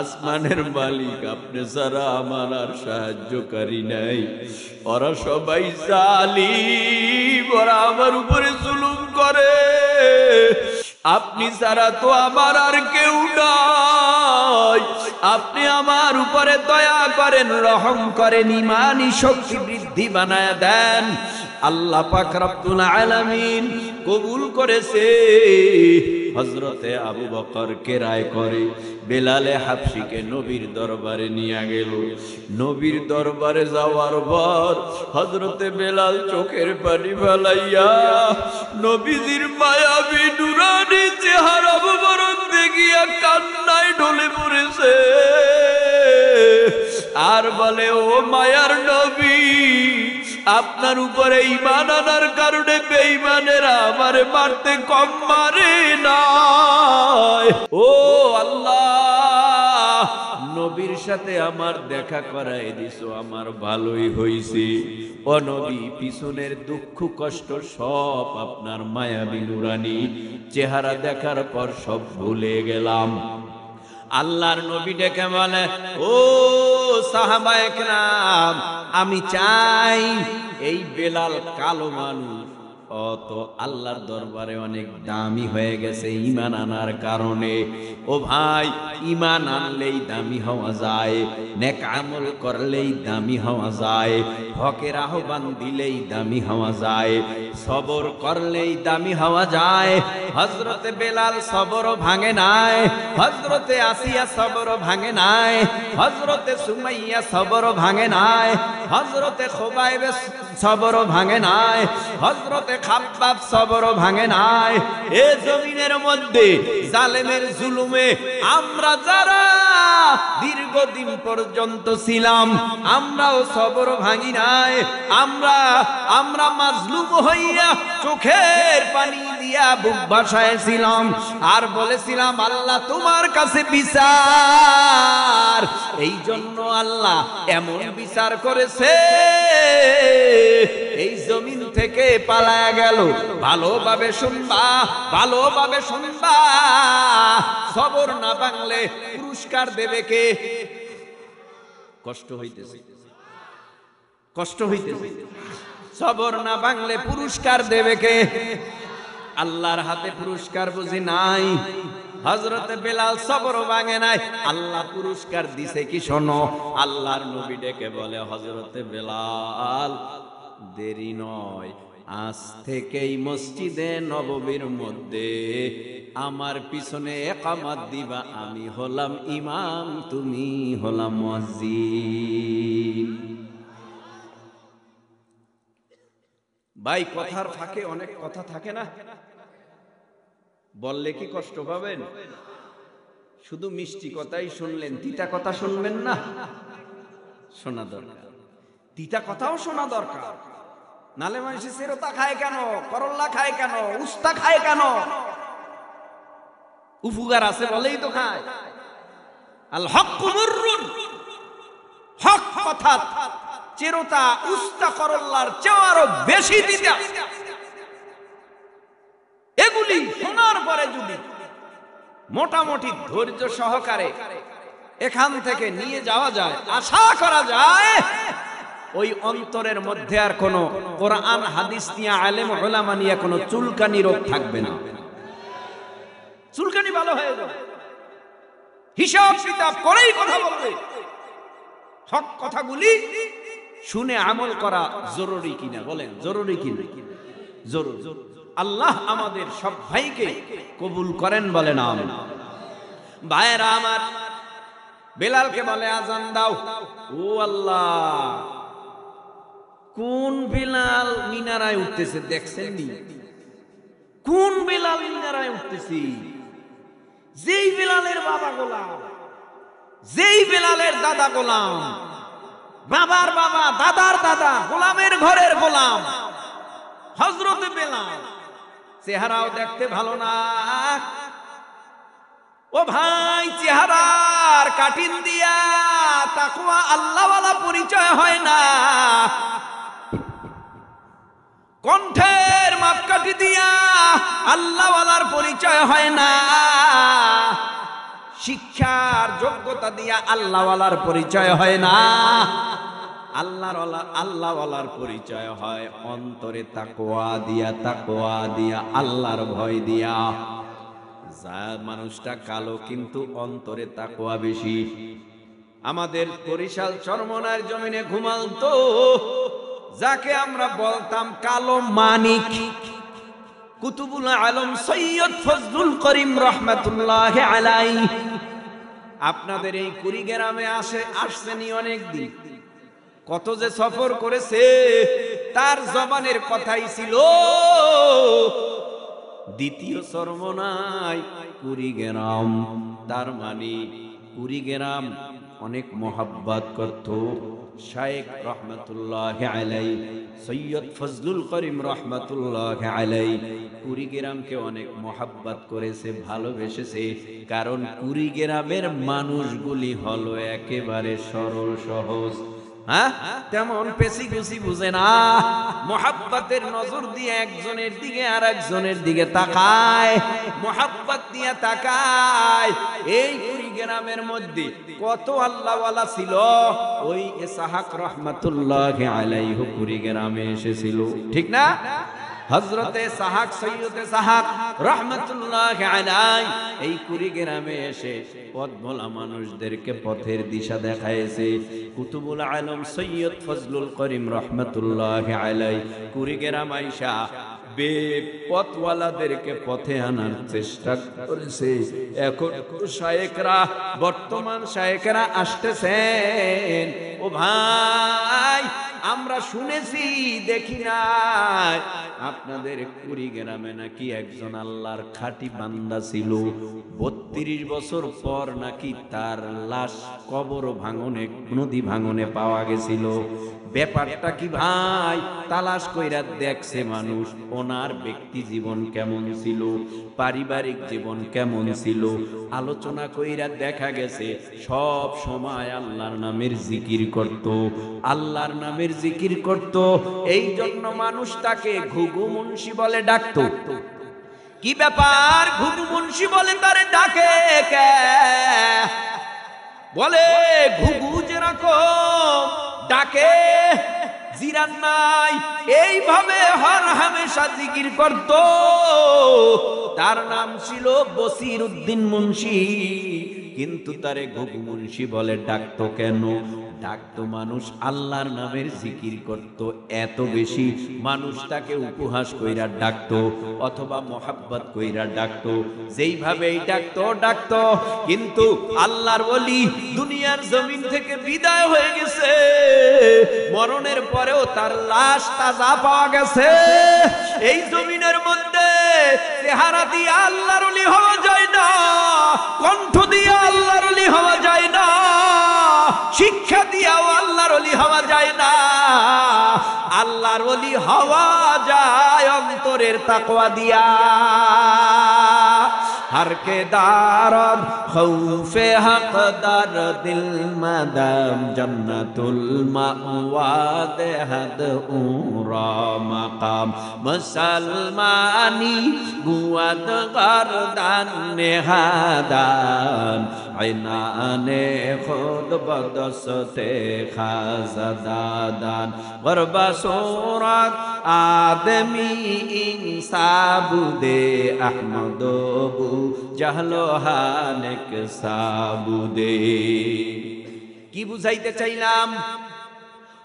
S1: আসমানের মালিক, আপনি ছাড়া আমার আর সাহায্যকারী নাই, ওরা সবাই জালিম, ওরা আমার উপরে জুলুম করে, আপনি ছাড়া তো আমার আর কেউ নাই, আপনি আমার উপরে দয়া করেন, রহম করেন, ঈমানি শক্তি বৃদ্ধি বানায় দেন। আল্লাহ পাক রব্বুল আলামিন কবুল করেছে। হযরতে আবু বকর কেরায় করে বেলালে হাবশীকে নবীর দরবারে নিয়ে গেল। নবীর দরবারে যাওয়ার পর হযরতে বেলাল চোখের পানি ফেলাইয়া নবীজির মায়াবী নুরানি চেহারা মুবারক দেখিয়া কান্নায় ঢলে পড়েছে আর বলে, ও মায়ার নবী, আপনার উপরে ঈমান আনার কারণে বেঈমানেরা আমারে মারতে কম মারে না। ও আল্লাহ, নবীর সাথে আমার দেখা করায় দিছো, আমার ভালোই হইছে। ও নবী, পিছনের দুঃখ কষ্ট সব আপনার মায়াবী নুরানি চেহারা দেখার পর সব ভুলে গেলাম। আল্লাহর নবী ডেকে বলে, ও সাহাবায়ে কেরাম, আমি চাই এই বেলাল কালো মানুষ, অত আল্লাহর দরবারে অনেক দামি হয়ে গেছে ঈমান আনার কারণে। ও ভাই, ঈমান আনলেই দামি হওয়া যায়, নেক আমল করলেই দামি হওয়া যায়, হকের আহ্বান দিলেই দামি হওয়া যায়, সবর করলেই দামি হওয়া যায়। হযরতে বেলাল সবরও ভাঙে নাই, হযরতে আসিয়া সবরও ভাঙে নাই, হযরতে সুমাইয়া সবরও ভাঙে নাই, হযরতে খুবাইব সবরও ভাঙে নাই, হযরতে খাব্বাব সবরও ভাঙে নাই। এ জমিনের মধ্যে জালেমের জুলুমে আমরা যারা দীর্ঘদিন পর্যন্ত ছিলাম, আমরাও সবর ভাঙি নাই। আমরা মাজলুম হইয়া চোখের পানি দিয়া বুক ভাসাইছিলাম আর বলেছিলাম আল্লাহ তোমার কাছে বিচার। এই জন্য আল্লাহ এমন বিচার করেছে, এই জমিন থেকে পালায়া গেল। ভালোভাবে শুনবা, ভালোভাবে শুনবা, সবর না ভাঙলে পুরস্কার দেবে কে? কষ্ট হইতেছে, কষ্ট হইতেছে। সবর না ভাঙলে পুরস্কার দেবে কে? আল্লাহর হাতে পুরস্কার বুঝি নাই? হযরতে বেলাল সবর ভাঙে নাই, আল্লাহ পুরস্কার দিছে কি শোনো। আল্লাহর নবী ডেকে বলে, হযরতে বেলাল দেরি নয়, আজ থেকেই মসজিদে নববীর মধ্যে আমার পিছনে ইকামত দিবা। আমি হলাম ইমাম, তুমি হলাম মুয়াজ্জিন। ভাই, কথার ফাঁকে অনেক কথা থাকে না? বললে কি কষ্ট পাবেন? শুধু মিষ্টি কথাই শুনলেন, তিতা কথা শুনবেন না? শোনা দরকার, তিতা কথাও শোনা দরকার। নালে মানুষ সেরতা খায় কেন, করল্লা খায় কেন, উস্তা খায় কেন? উপকার আছে বলেই তো খায়। আল হক্কু মুররুন, হক কথা চিরতা উস্তা করল্লার চেয়ে আরো বেশি তিতা। এগুলি শোনার পরে যদি মোটামুটি ধৈর্য সহকারে এখান থেকে নিয়ে যাওয়া যায়, আশা করা যায় ওই অন্তরের মধ্যে আর কোনো কোরআন হাদিস নিয়ে, আলেম উলামা নিয়ে কোনো চুলকানি রোগ থাকবে না। চুলকানি ভালো হয়ে যাবে, হিসাব কিতাব করেই কথা বলবে। হক কথাগুলি শুনে আমল করা জরুরি কিনা বলেন? জরুরি কিনা? জরুরি। আল্লাহ আমাদের সব ভাইকে কবুল করেন, বলেন আমিন। ভাইরা আমার, বেলালকে বলে আজান দাও। ও আল্লাহ, কোন বেলাল মিনারায় উঠতেছে দেখছেন নি? কোন বেলাল মিনারায় উঠতেছি? যেই বেলালের বাবা গোলাম, যেই বেলালের দাদা গোলাম, বাবার বাবা, দাদার দাদা, গোলামের ঘরের গোলাম হযরতে বেলাল। চেহারাও দেখতে ভালো না। ও ভাই, চেহারার কাটিন দিয়া তাকওয়া আল্লাহওয়ালা পরিচয় হয় না। কণ্ঠের মাপকাঠি দিয়া আল্লাহওয়ালার পরিচয় হয় না। শিক্ষার যোগ্যতা দিয়া আল্লাহওয়ালার পরিচয় হয় না। আল্লাহওয়ালার পরিচয় হয় অন্তরে তাকওয়া দিয়া, তাকওয়া দিয়া, আল্লাহর ভয় দিয়া। যা মানুষটা কালো কিন্তু অন্তরে তাকওয়া বেশি। আমাদের বরিশাল চরমনার জমিনে ঘুমালতো যাকে আমরা বলতাম কালো মানিক, কুতুবুল আলম সৈয়দ ফজলুল করিম রহমাতুল্লাহি আলাইহি। আপনাদের এই কুড়িগ্রামে আসছেনি অনেক দিন, কত যে সফর করেছে। তার জবানের কথাই ছিল দ্বিতীয় চরমনাই কুড়িগ্রাম। তার মানে কুড়িগ্রাম অনেক মোহাব্বত করত শায়েখ রহমাতুল্লাহি আলাইহি, সৈয়দ ফজলুল করিম রহমাতুল্লাহি আলাইহি কুড়িগ্রামকে অনেক মোহাব্বত করেছে, ভালোবেসেছে। কারণ কুড়িগ্রামের মানুষগুলি হলো একেবারে সরল সহজ। হ্যাঁ, তেমন পেশি গুছি বুঝে না। মোহাব্বতের নজর দিয়ে একজনের দিকে আর একজনের দিকে তাকায়, মোহাব্বত দিয়ে তাকায়। এই কুড়িগ্রামের মধ্যে কত আল্লাহওয়ালা ছিল। ওই ইসহাক রহমাতুল্লাহি আলাইহি কুড়িগ্রামে এসেছিল, ঠিক না? হযরতে সাহাক সৈয়দে সাহাক রাহমাতুল্লাহ আলাইহি এই কুড়িগ্রামে এসে পথ ভোলা মানুষদেরকে পথের দিশা দেখাইছে। কুতুবুল আলম সৈয়দ ফজলুল করিম রাহমাতুল্লাহ আলাইহি কুড়িগ্রাম আইসা বেপথওয়ালাদেরকে পথে আনার চেষ্টা করেছে। এখন শায়েখরা, বর্তমান শায়েখরা আসতেছেন। ও ভাই, আমরা শুনেছি, দেখি নাই, আপনাদের কুড়িগ্রামে নাকি একজন আল্লাহর খাঁটি বান্দা ছিল, 32 বছর পর নাকি তার লাশ কবর ভাঙনে, নদী ভাঙনে পাওয়া গেছিল। ব্যাপারটা কি ভাই? তালাশ কইরা দেখছে মানুষ, ওনার ব্যক্তি জীবন কেমন ছিল, পারিবারিক জীবন কেমন ছিল, আলোচনা কইরা দেখা গেছে সব সময় আল্লাহর নামের জিকির করত, আল্লাহর নামের জিকির করত। এই জন্য মানুষ তাকে ঘুঘু মুন্সি বলে ডাকতো। কি ব্যাপার, ঘুঘু মুন্সি বলে তারে ডাকে কে? বলে ঘুঘু যেরকম ডাকে, জিরান নাই, এইভাবে হর হামেশা জিকির করত। তার নাম ছিল বসির উদ্দিন মুন্সি, কিন্তু তারে ঘুঘু মুন্সি বলে ডাকতো কেন? ডাকতো মানুষ আল্লাহর নামের জিকির করত, এত বেশি মানুষ তাকে উপহাস কইরা ডাকতো অথবা মোহাব্বত কইরা ডাকতো। যেইভাবেই ডাকতো, কিন্তু আল্লাহর ওলি দুনিয়ার জমিন থেকে বিদায় হয়ে গেছে, মরণের পরেও তার লাশ তাজা পাওয়া গেছে। এই জমিনের মধ্যে চেহারা দিয়ে আল্লাহর ওলি হওয়া যায় না, কণ্ঠ দিয়ে আল্লাহর ওলি হওয়া যায় না, শিক্ষা দিয়াও আল্লাহর ওলি হওয়া যায় না। আল্লাহর ওলি হওয়া যায় অন্তরের তাকওয়া দিয়া। हर के दारद खौफे हक दर दिल मदम जन्नतुल मावा देहद उरा मकाम मुसलमानी गुआद गर्दान नेहादान ऐनाने खुद बदस्ते खाजदादान गरबा सूरत आदमी इंसाबुदे अहमदोबू জাহলো হানেক সাবুদে। কি বুঝাইতে চাইলাম?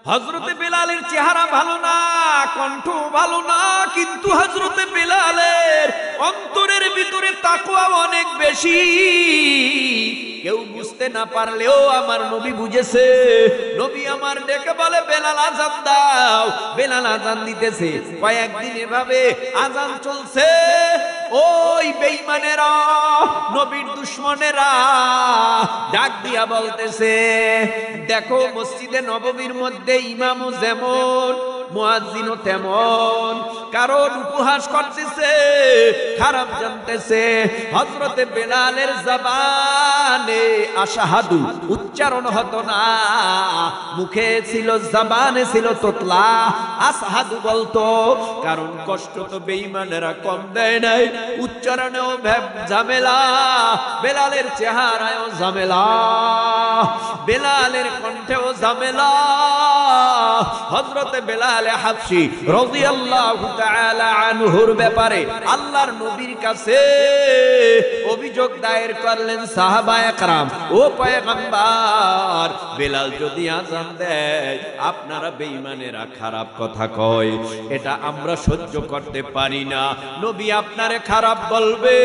S1: হযরতে বেলালের চেহারা ভালো না, কণ্ঠ ভালো না, কিন্তু হযরতে বেলালের অন্তরের ভিতরে তাকওয়া অনেক বেশি। কেউ বুঝতে না পারলেও আমার নবী বুঝেছে। নবী আমার ডেকে বলে, বেলাল আযান দাও। বেলাল আযান দিতেছে। কয়েকদিন এভাবে আযান চলছে। ওই বেঈমানেরা, নবীর দুশমনেরা ডাক দিয়া বলতেছে, দেখো মসজিদে নববীর মধ্যে ইমামও যেমন, মুয়াজ্জিনও তেমন। কারণ উপহাস করতেছে, খারাপ জানতেছে। হযরতে বেলালের জবানে আশহাদু উচ্চারণ হতো না, মুখে ছিল, জবানে ছিল তোতলা, আশহাদু বলতো। কারণ কষ্ট তো বেঈমানেরা কম দেয় নাই, উচ্চারণেও ঝামেলা, বেলালের চেহারায়ও ঝামেলা, বেলালের কণ্ঠেও ঝামেলা। হযরতে বেলাল হাবশী রাদিয়াল্লাহু তাআলা আনহুর ব্যাপারে আল্লাহর নবীর কাছে অভিযোগ দায়ের করলেন সাহাবায়ে کرام, ও পয়গম্বর, বেলাল যদি আযান দেয় আপনারা বেঈমানেরা খারাপ কথা কয়, এটা আমরা সহ্য করতে পারি না। নবী আপনারে খারাপ বলবে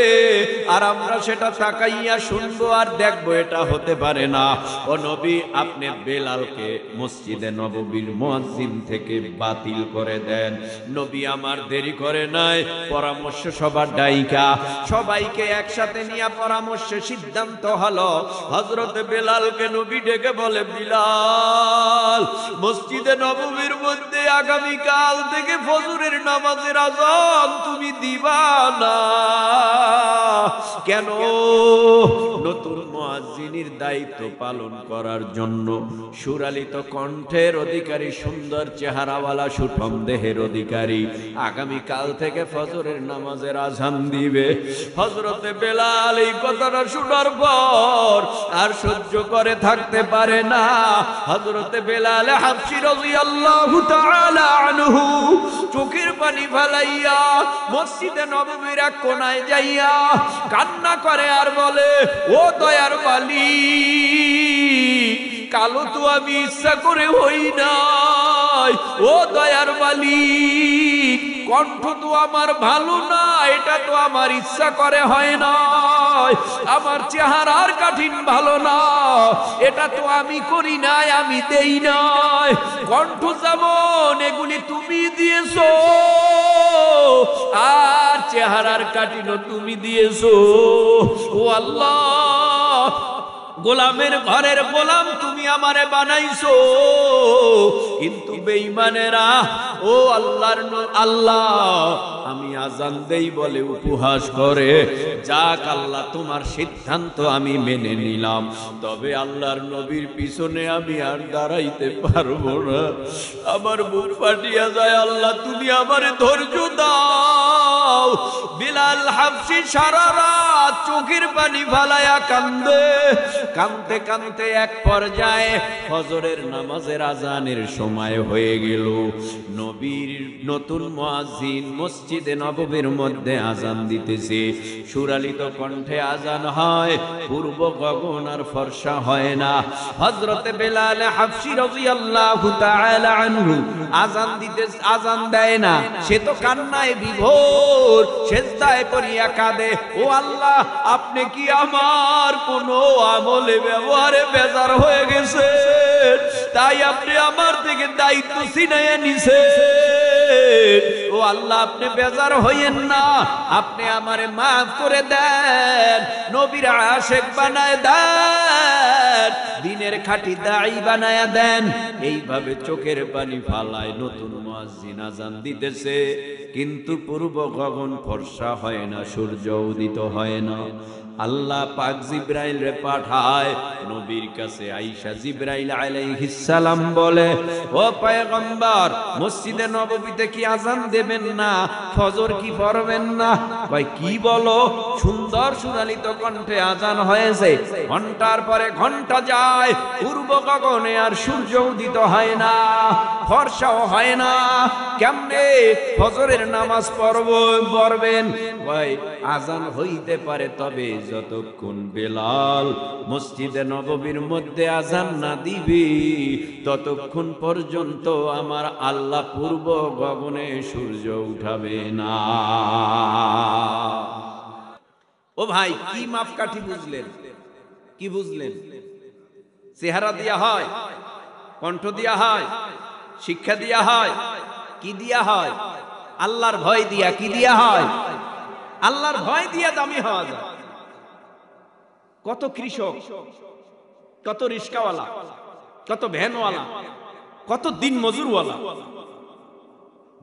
S1: আর আমরা সেটা তাকাইয়া শুনবো আর দেখবো, এটা হতে পারে না। ও নবী, আপনি বেলালকে মসজিদে নববীর মুয়াজ্জিন থেকে বাতিল করে দেন। নবী আমার দেরি করে নাই, পরামর্শ সবার ডাইকা সবাইকে একসাথে নিয়ে পরামর্শে সিদ্ধান্ত হলো, হযরতে বেলালকে নবী ডেকে বলে, বিলাল, মসজিদে নববীর মধ্যে আগামী কাল থেকে ফজরের নামাজের আযান তুমি দিবা না। কেন? নতুন মুয়াজ্জিনের দায়িত্ব পালন করার জন্য সুরালিত কণ্ঠের অধিকারী, সুন্দর চেহারাওয়ালা, সুঠম দেহের অধিকারী আগামী কাল থেকে ফজরের নামাজের আজান দিবে। হযরতে বেলাল এই কথাটা শোনার পর আর সহ্য করে থাকতে পারে না। হযরতে বেলাল হাবশী রাদিয়াল্লাহু তাআলা আনহু চোখের পানি ফেলাইয়া মসজিদে নববীর এক কোনায় যাইয়া কান্না করে আর বলে, ও দয়ার মালিক, কালো তো আমি ইচ্ছা করে হই নাই। ও দয়ার মালিক, কণ্ঠ তো আমার ভালো না, এটা তো আমার ইচ্ছা করে হয় নাই। আমার চেহারার কাঠিন ভালো না, এটা তো আমি করি নাই, আমি দেই নাই। কণ্ঠ যেমন এগুলি তুমি দিয়েছো, আর চেহারার কাঠিনও তুমি দিয়েছো। ও আল্লাহ, গোলামের ঘরের গোলাম তুমি আমারে বানাইছো, কিন্তু বেঈমানেরা ও আল্লাহর আল্লাহ আমি আজান দেই বলে উপহাস করে। যাক আল্লাহ, তোমার সিদ্ধান্ত আমি মেনে নিলাম, তবে আল্লাহর নবীর পিছনে আমি আর দাঁড়াইতে পারবো না। আমার বুক ফাটিয়া যায়, আল্লাহ তুমি আমারে ধৈর্য দাও। বিলাল হাবশী সারা রাত চোখের পানি ফালায়া কান্দে। কাঁদতে কাঁদতে এক পর্যায়ে ফজরের নামাজের আজানের সময় হয়ে গেল। নবীর নতুন মুয়াজ্জিন মসজিদে নববীর মধ্যে আজান দিতেছে। সুরালিত কণ্ঠে আজান হয়, পূর্ব গগন আর ফর্সা হয় না। হযরতে বেলাল হাবশী রাদিয়াল্লাহু তাআলা আনহু আজান দিতে আজান দেয় না, সে তো কান্নায় বিভোর, সেজদায় পড়িয়া কাঁদে, ও আল্লাহ আপনি কি আমার কোনো আমলে ব্যবহারে বেজার হয়ে গেছে, তাই আপনি আমার থেকে দায়িত্ব ছিনাইয়া নিছেন। ও আল্লাহ আপনি বেজার হইয়েন না, আপনি আমারে মাফ করে দেন, নবীর আশিক বানায় দেন, দিনের খাঁটি দাঈ বানায়া দেন। এইভাবে চোখের পানি ফালায় নতুন মুয়াজ্জিন আজান দিতেছে, কিন্তু পূর্ব গগন ফর্সা হয় না, সূর্য উদিত হয় না। আল্লাহ পাক জিবরাইল রে পাঠায় নবীর কাছে। আয়েশা জিবরাইল আলাইহিস সালাম বলে, ও পয়গম্বর, মসজিদে নববীতে কি আজান দেবেন না, ফজর কি পড়বেন না? কয় কি বলো? সুন্দর সুরালিত কণ্ঠে আজান হয়েছে, ঘন্টার পরে ঘন্টা যায়, পূর্ব গগনে আর সূর্য উদিত হয় না, ফর্সাও হয় না, কেমনে ফজরের নামাজ পড়বেন? কয় আজান হইতে পারে, তবে যতক্ষণ বেলাল মসজিদে নববীর মধ্যে আজান না দিবে ততক্ষণ পর্যন্ত আমার আল্লাহ পূর্ব গগনে সূর্য উঠাবে না। ও ভাই, কি মাপকাঠি বুঝলেন? কি বুঝলেন? চেহারা দিয়া হয়, কণ্ঠ দিয়া হয়, শিক্ষা দিয়া হয়, কি দিয়া হয়? আল্লাহর ভয় দিয়া। কি দিয়া হয়? আল্লাহর ভয় দিয়া দামি হওয়া যায়। কত কৃষক, কত রিস্কাওয়ালা, কত ভ্যানওয়ালা, কত দিন মজুরওয়ালা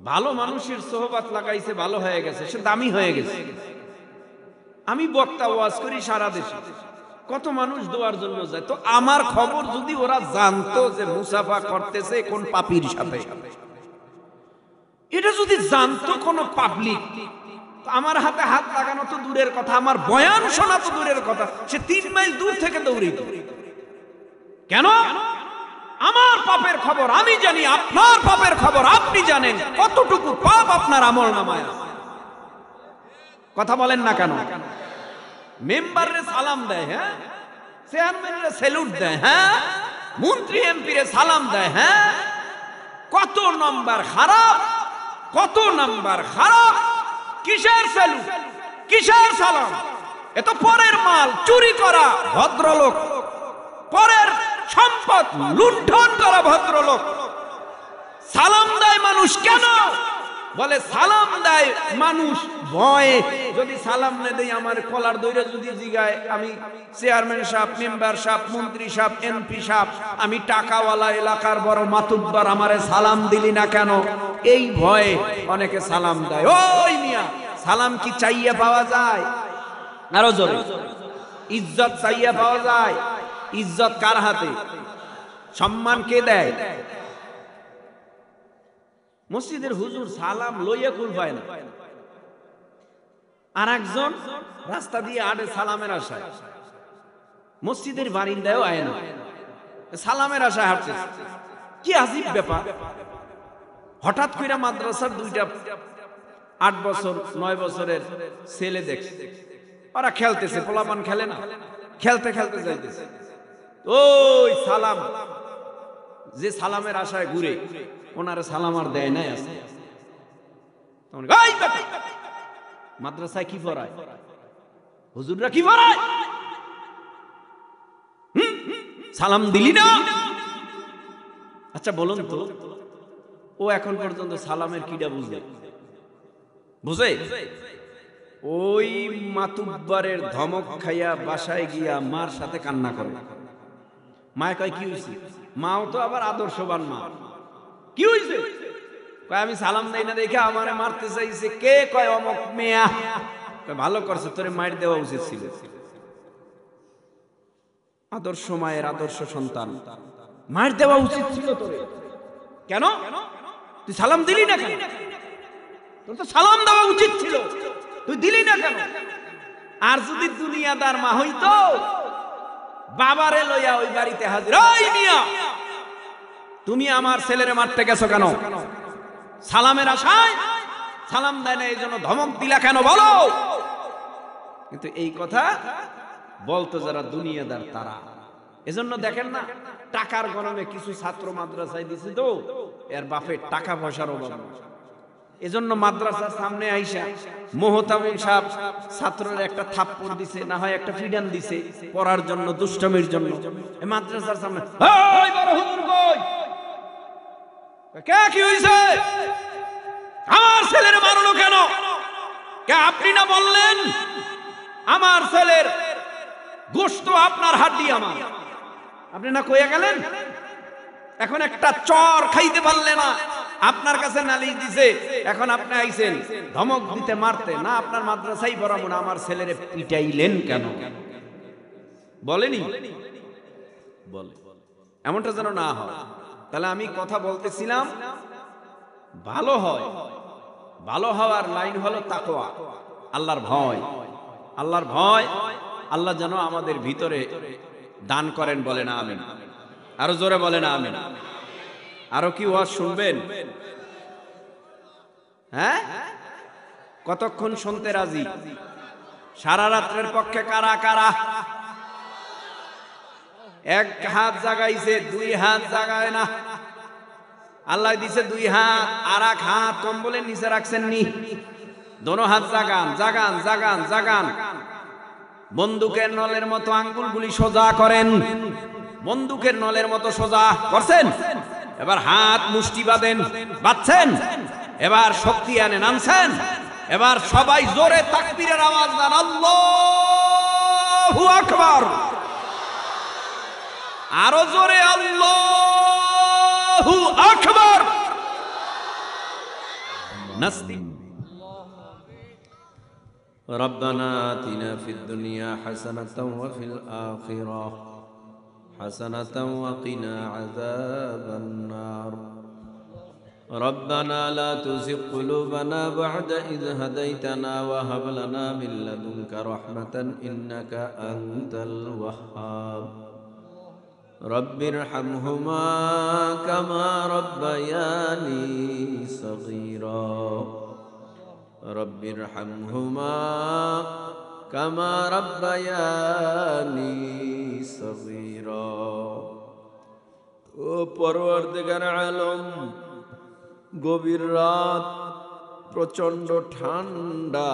S1: ভালো মানুষের সোহবত লাগাইছে, ভালো হয়ে গেছে, সে দামি হয়ে গেছে। আমি বক্তা ওয়াজ করি সারা দেশে, কত মানুষ দোয়ার জন্য যায়। তো আমার খবর যদি ওরা জানতো যে মুসাফা করতেছে কোন পাপীর সাথে, এটা যদি জানতো কোন পাবলিক, আমার হাতে হাত লাগানো তো দূরের কথা, আমার বয়ান শোনা তো দূরের কথা, সে 3 মাইল দূর থেকে দৌড়িত। কেন? আমার পাপের খবর আমি জানি, আপনার পাপের খবর আপনি জানেন, কতটুকু পাপ আপনার আমল নামায়। কথা বলেন না কেন? মেম্বারে সালাম দেয়, হ্যাঁ, চেয়ারম্যানরে স্যালুট দেয়, হ্যাঁ, মন্ত্রী এমপি রে সালাম দেয়, হ্যাঁ, কত নাম্বার খারাপ, কত নাম্বার খারাপ। কিসের স্যালুট, কিসের সালাম? এ তো পরের মাল চুরি করা ভদ্রলোক, পরের সম্পদ লুণ্ঠন করা ভদ্রলোক। সালাম দেয় মানুষ কেন? বলে সালাম দেয় মানুষ ভয়ে, যদি সালাম না দেই আমার কলার দইরা যদি জিগায় আমি চেয়ারম্যান সাহেব, মেম্বার সাহেব, মন্ত্রী সাহেব, এমপি সাহেব, আমি টাকাওয়ালা এলাকার বড় মাতুব্বার, আমারে সালাম দিলি না কেন? এই ভয়ে অনেকে সালাম দেয়। ওই মিয়া, সালাম কি চাইয়া পাওয়া যায়? আরো জোরে। ইজ্জত চাইয়া পাওয়া যায়? ইজ্জত কার হাতে? সম্মান কে দেয়? মসজিদের হুজুর সালাম লইয়া কুল পায় না, আর একজন রাস্তা দিয়ে আড়ে সালামের আশায়, মসজিদের বারিন্দায়ও আয় না, সালামের আশায় হাঁটছে। কি আজীব ব্যাপার! হঠাৎ করে মাদ্রাসার দুইটা 8 বছর 9 বছরের ছেলে দেখছে, ওরা খেলতেছে, পোলাপান খেলে না, খেলতে খেলতে যাইতেছে, ওই সালাম, যে সালামের আশায় ঘুরে, ওনারে সালাম আর দেয় নাই। আছে মাদ্রাসায় কি পড়ায়? হুজুররা কি পড়ায়? সালাম দিলি না? আচ্ছা বলুন তো, ও এখন পর্যন্ত সালামের কিডা বুঝে? বুঝে? ওই মাতুব্বারের ধমক খাইয়া বাসায় গিয়া মার সাথে কান্না করে। মায় কয় কি হয়েছে? মাও তো আবার আদর্শবান মা। কি হয়েছে? কয় আমি সালাম দেই না দেখে আমারে মারতে চাইছে। কে? কয় অমক মেয়া। কয় ভালো করছে, তোরে মার দেওয়া উচিত ছিল। আদর্শ মায়ের আদর্শ সন্তান, মার দেওয়া উচিত ছিল তোরে। কেন? তুই সালাম দিলি না কেন? তোর তো সালাম দেওয়া উচিত ছিল, তুই দিলি না কেন? আর যদি দুনিয়াদার মা হইতো, বাবারে লইয়া ওই বাড়িতে হাজির, ওই মিয়া তুমি আমার ছেলেরে মারতে গেছো কেন? সালামের আশায় সালাম দেয় না, এই জন্য ধমক দিলা কেন বলো? কিন্তু এই কথা বলতো যারা দুনিয়াদার তারা। এজন্য দেখেন না, টাকার গরমে কিছু ছাত্র মাদ্রাসায় দিছে, তো এর বাপের টাকা পয়সার অভাব। এজন্য মাদ্রাসার সামনে আইসা মোহতামিম সাহেব ছাত্রের একটা থাপ্পড় দিছে, না হয় একটা ফিডান দিছে পড়ার জন্য, দুষ্টমির জন্য। এই মাদ্রাসার সামনে, ওই বড় হুজুর কই? কে? কি হইছে? আমার ছেলের মারলো কেন? কে? আপনি না বললেন আমার ছেলের গোশত আপনার হাড্ডি আমার? আপনি না কইয়া গেলেন? এখন একটা চর খাইতে পারলে না, আপনার কাছে নালিশ দিছে, এখন আপনি আইছেন ধমক দিতে, মারতে। না আপনার মাদ্রাসায় পড়াবো না, আমার ছেলেরে পিটাইলেন কেন? বলেনি? বলে। এমনটা যেন না হয়। তাহলে আমি কথা বলতেছিলাম, ভালো হয়, ভালো হওয়ার লাইন হলো তাকওয়া, আল্লাহর ভয়। আল্লাহর ভয় আল্লাহ যেন আমাদের ভিতরে দান করেন, বলেন আমিন। আরো জোরে বলেন আমিন। আরো কি ওয়াজ শুনবেন? হ্যাঁ, কতক্ষণ শুনতে রাজি? সারা রাত্রের পক্ষে কারা কারা? এক হাত জাগাইছে, 2 হাত জাগায় না। আল্লাহ দিছে 2 হাত, আর এক হাত কম্বলের নিচে রাখছেন নি? দোনো হাত জাগান, জাগান, জাগান, জাগান। বন্দুকের নলের মতো আঙ্গুলগুলি সোজা করেন, বন্দুকের নলের মতো সোজা করছেন। এবার হাত মুষ্টি বাঁধেন, বাঁধছেন। এবার শক্তি আনেন, আনছেন। এবার সবাই জোরে তাকবীরের আওয়াজ দেন, আল্লাহু আকবার। আরো জোরে, আল্লাহু আকবার। নাস্তি ربنا آتنا في الدنيا حسنة وفي الآخرة حسنة وقنا عذاب النار ربنا لا تزغ قلوبنا بعد إذ هديتنا وهب لنا من لدنك رحمة إنك أنت الوهاب رب ارحمهما كما ربياني صغيرا رب ارحمهما كما ربياني صغيرا ও পরওয়ারদিগার আলম, গভীর রাত, প্রচন্ড ঠান্ডা।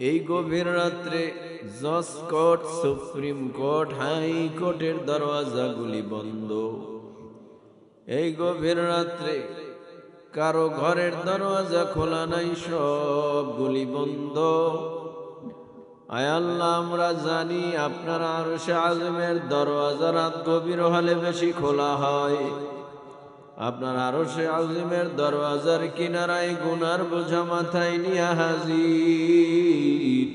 S1: এই গভীর রাত্রে জজ কোর্ট, সুপ্রিম কোর্ট, হাই কোর্টের দরওয়াজাগুলি বন্ধ। এই গভীর রাত্রে কারো ঘরের দরওয়াজা খোলা নাই, সবগুলি বন্ধ। আয় আল্লাহ, আমরা জানি আপনার আরশে আযমের দরওয়াজা রাত গভীর হলে বেশি খোলা হয়। আপনার আরশে আযমের দরওয়াজার কিনারায় গুনার বোঝা মাথায় নিয়ে হাজির।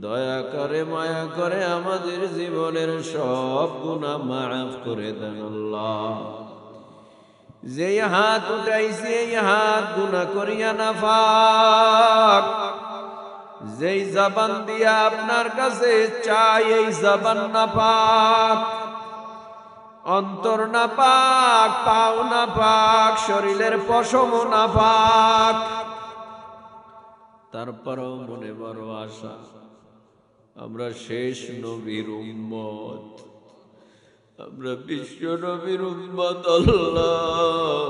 S1: দয়া করে মায়া করে আমাদের জীবনের সব গুনাহ মাফ করে দেন আল্লাহ। যেই হাত উঠাইছি এই হাত গুনাহ করিয়া নাফাক, যেই জবান দিয়া আপনার কাছে চাই এই জবান নাপাক, অন্তর নাপাক, পাও নাপাক, শরীরের পশম নাপাক। তারপরও মনে বড় আশা, আমরা শেষ নবীর উম্মত, আমরা বিশ্ব নবীর উম্মত। আল্লাহ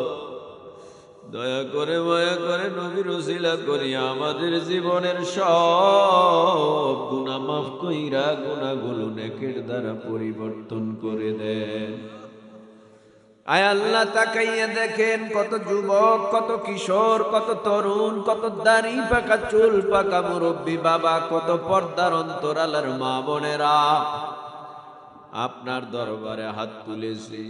S1: দয়া করে মায়া করে নবীর উসিলা করিয়া আমাদের জীবনের সব গুনাহ মাফ কইরা গুনাহগুলো নেকের দ্বারা পরিবর্তন করে দেন। আয় আল্লাহ তাকাইয়া দেখেন কত যুবক, কত কিশোর, কত তরুণ, কত দাড়ি পাকা চুল পাকা মুরব্বী বাবা, কত পর্দার অন্তরালের মা বোনেরা আপনার দরবারে হাত তুলেছি।